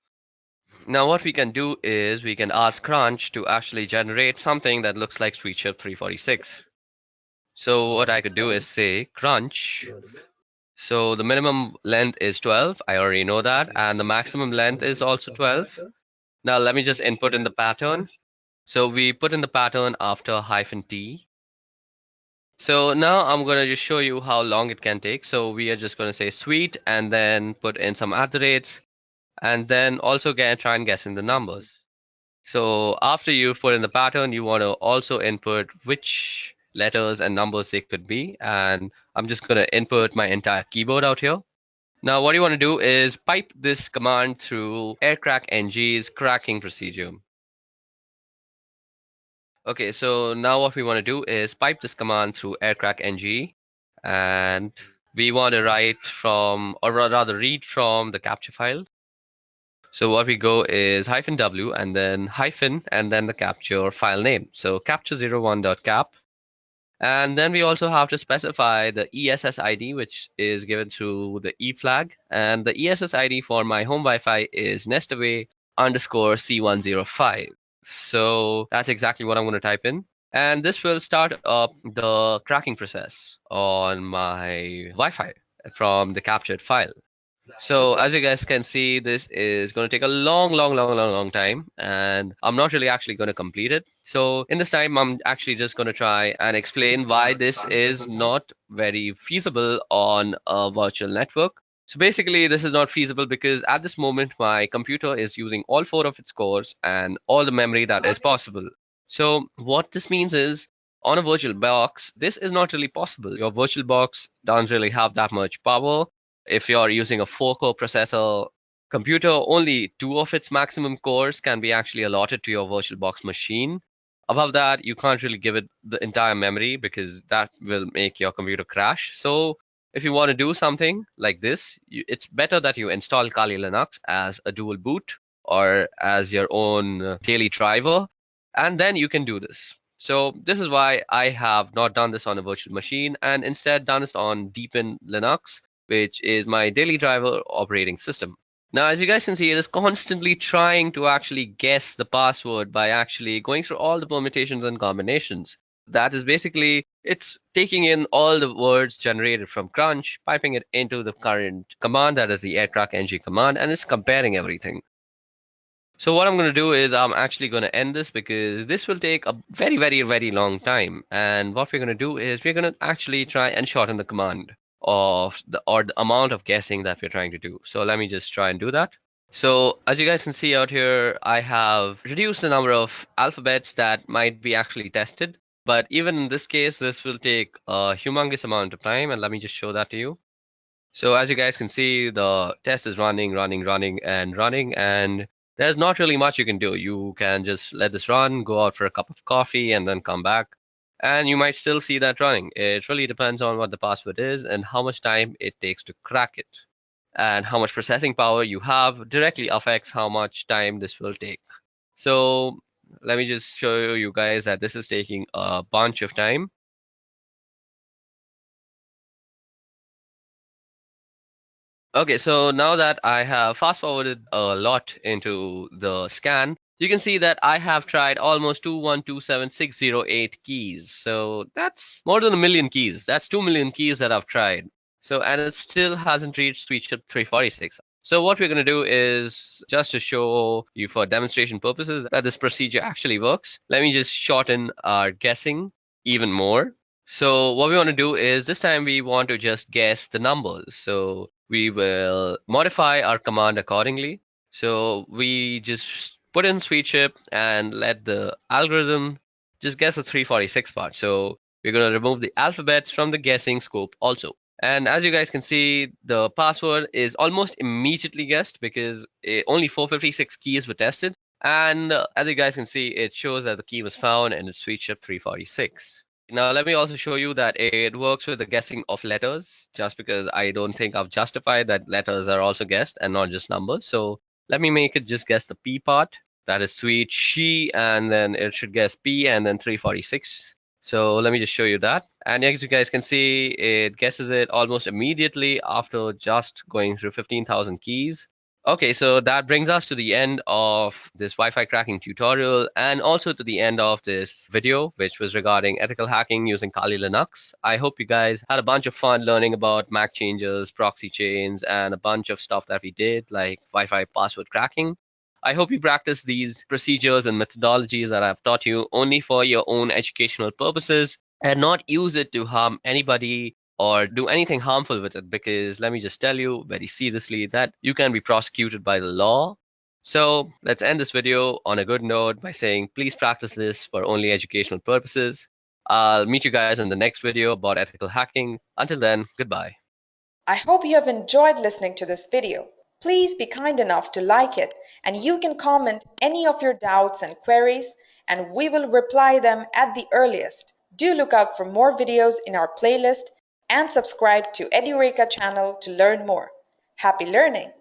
Now what we can do is we can ask Crunch to actually generate something that looks like sweetship346. So what I could do is say Crunch. So the minimum length is 12. I already know that. And the maximum length is also 12. Now let me just input in the pattern. So we put in the pattern after -T. So now I'm going to just show you how long it can take. So we are just going to say sweet and then put in some @. and then also try and guessing the numbers. So after you put in the pattern, you want to also input which letters and numbers they could be. And I'm just going to input my entire keyboard out here. Now, what you want to do is pipe this command through aircrackng's cracking procedure. Okay, so now what we want to do is pipe this command through aircrackng, and we want to write from, or rather read from the capture file. So what we go is -w and then hyphen and then the capture file name. So capture01.cap. And then we also have to specify the ESS ID, which is given through the E flag. And the ESS ID for my home Wi-Fi is nestaway underscore C105. So that's exactly what I'm going to type in. And this will start up the cracking process on my Wi-Fi from the captured file. So as you guys can see, this is going to take a long time, and I'm not really actually going to complete it. So in this time, I'm actually just going to try and explain why this is not very feasible on a virtual network. So basically, this is not feasible because at this moment, my computer is using all 4 of its cores and all the memory that is possible. So what this means is on a virtual box, this is not really possible. Your virtual box doesn't really have that much power. If you're using a 4-core processor computer, only 2 of its maximum cores can be actually allotted to your VirtualBox machine. Above that, you can't really give it the entire memory because that will make your computer crash. So if you want to do something like this, it's better that you install Kali Linux as a dual boot or as your own daily driver, and then you can do this. So this is why I have not done this on a virtual machine and instead done this on Deepin Linux, which is my daily driver operating system. Now, as you guys can see, it is constantly trying to actually guess the password by actually going through all the permutations and combinations. That is basically, it's taking in all the words generated from Crunch, piping it into the current command, that is the aircrackng command, and it's comparing everything. So what I'm going to do is I'm actually going to end this because this will take a very long time. And what we're going to do is we're going to actually try and shorten the command of the amount of guessing that we're trying to do. So let me just try and do that. So as you guys can see out here, I have reduced the number of alphabets that might be actually tested. But even in this case, this will take a humongous amount of time. And let me just show that to you. So as you guys can see, the test is running, and there's not really much you can do. You can just let this run, go out for a cup of coffee, and then come back. And you might still see that running. It really depends on what the password is and how much time it takes to crack it. And how much processing power you have directly affects how much time this will take. So let me just show you guys that this is taking a bunch of time. Okay, so now that I have fast forwarded a lot into the scan, you can see that I have tried almost 2127608 keys. So that's more than a million keys. That's 2 million keys that I've tried. So, and it still hasn't reached sweet chip 346. So what we're going to do is just to show you for demonstration purposes that this procedure actually works. Let me just shorten our guessing even more. So what we want to do is this time we want to just guess the numbers. So we will modify our command accordingly. So we just put in sweet chip and let the algorithm just guess the 346 part. So we're going to remove the alphabets from the guessing scope also. And as you guys can see, the password is almost immediately guessed because only 456 keys were tested. And as you guys can see, it shows that the key was found and it's sweet chip 346. Now, let me also show you that it works with the guessing of letters, just because I don't think I've justified that letters are also guessed and not just numbers. So let me make it just guess the P part. That is sweet she, and then it should guess P and then 346. So let me just show you that. And as you guys can see, it guesses it almost immediately after just going through 15,000 keys. Okay, so that brings us to the end of this Wi-Fi cracking tutorial and also to the end of this video, which was regarding ethical hacking using Kali Linux. I hope you guys had a bunch of fun learning about MAC changes, proxy chains, and a bunch of stuff that we did, like Wi-Fi password cracking. I hope you practice these procedures and methodologies that I've taught you only for your own educational purposes and not use it to harm anybody or do anything harmful with it, because let me just tell you very seriously that you can be prosecuted by the law. So let's end this video on a good note by saying please practice this for only educational purposes. I'll meet you guys in the next video about ethical hacking. Until then, goodbye. I hope you have enjoyed listening to this video. Please be kind enough to like it, and you can comment any of your doubts and queries, and we will reply them at the earliest. Do look out for more videos in our playlist and subscribe to Edureka channel to learn more. Happy learning!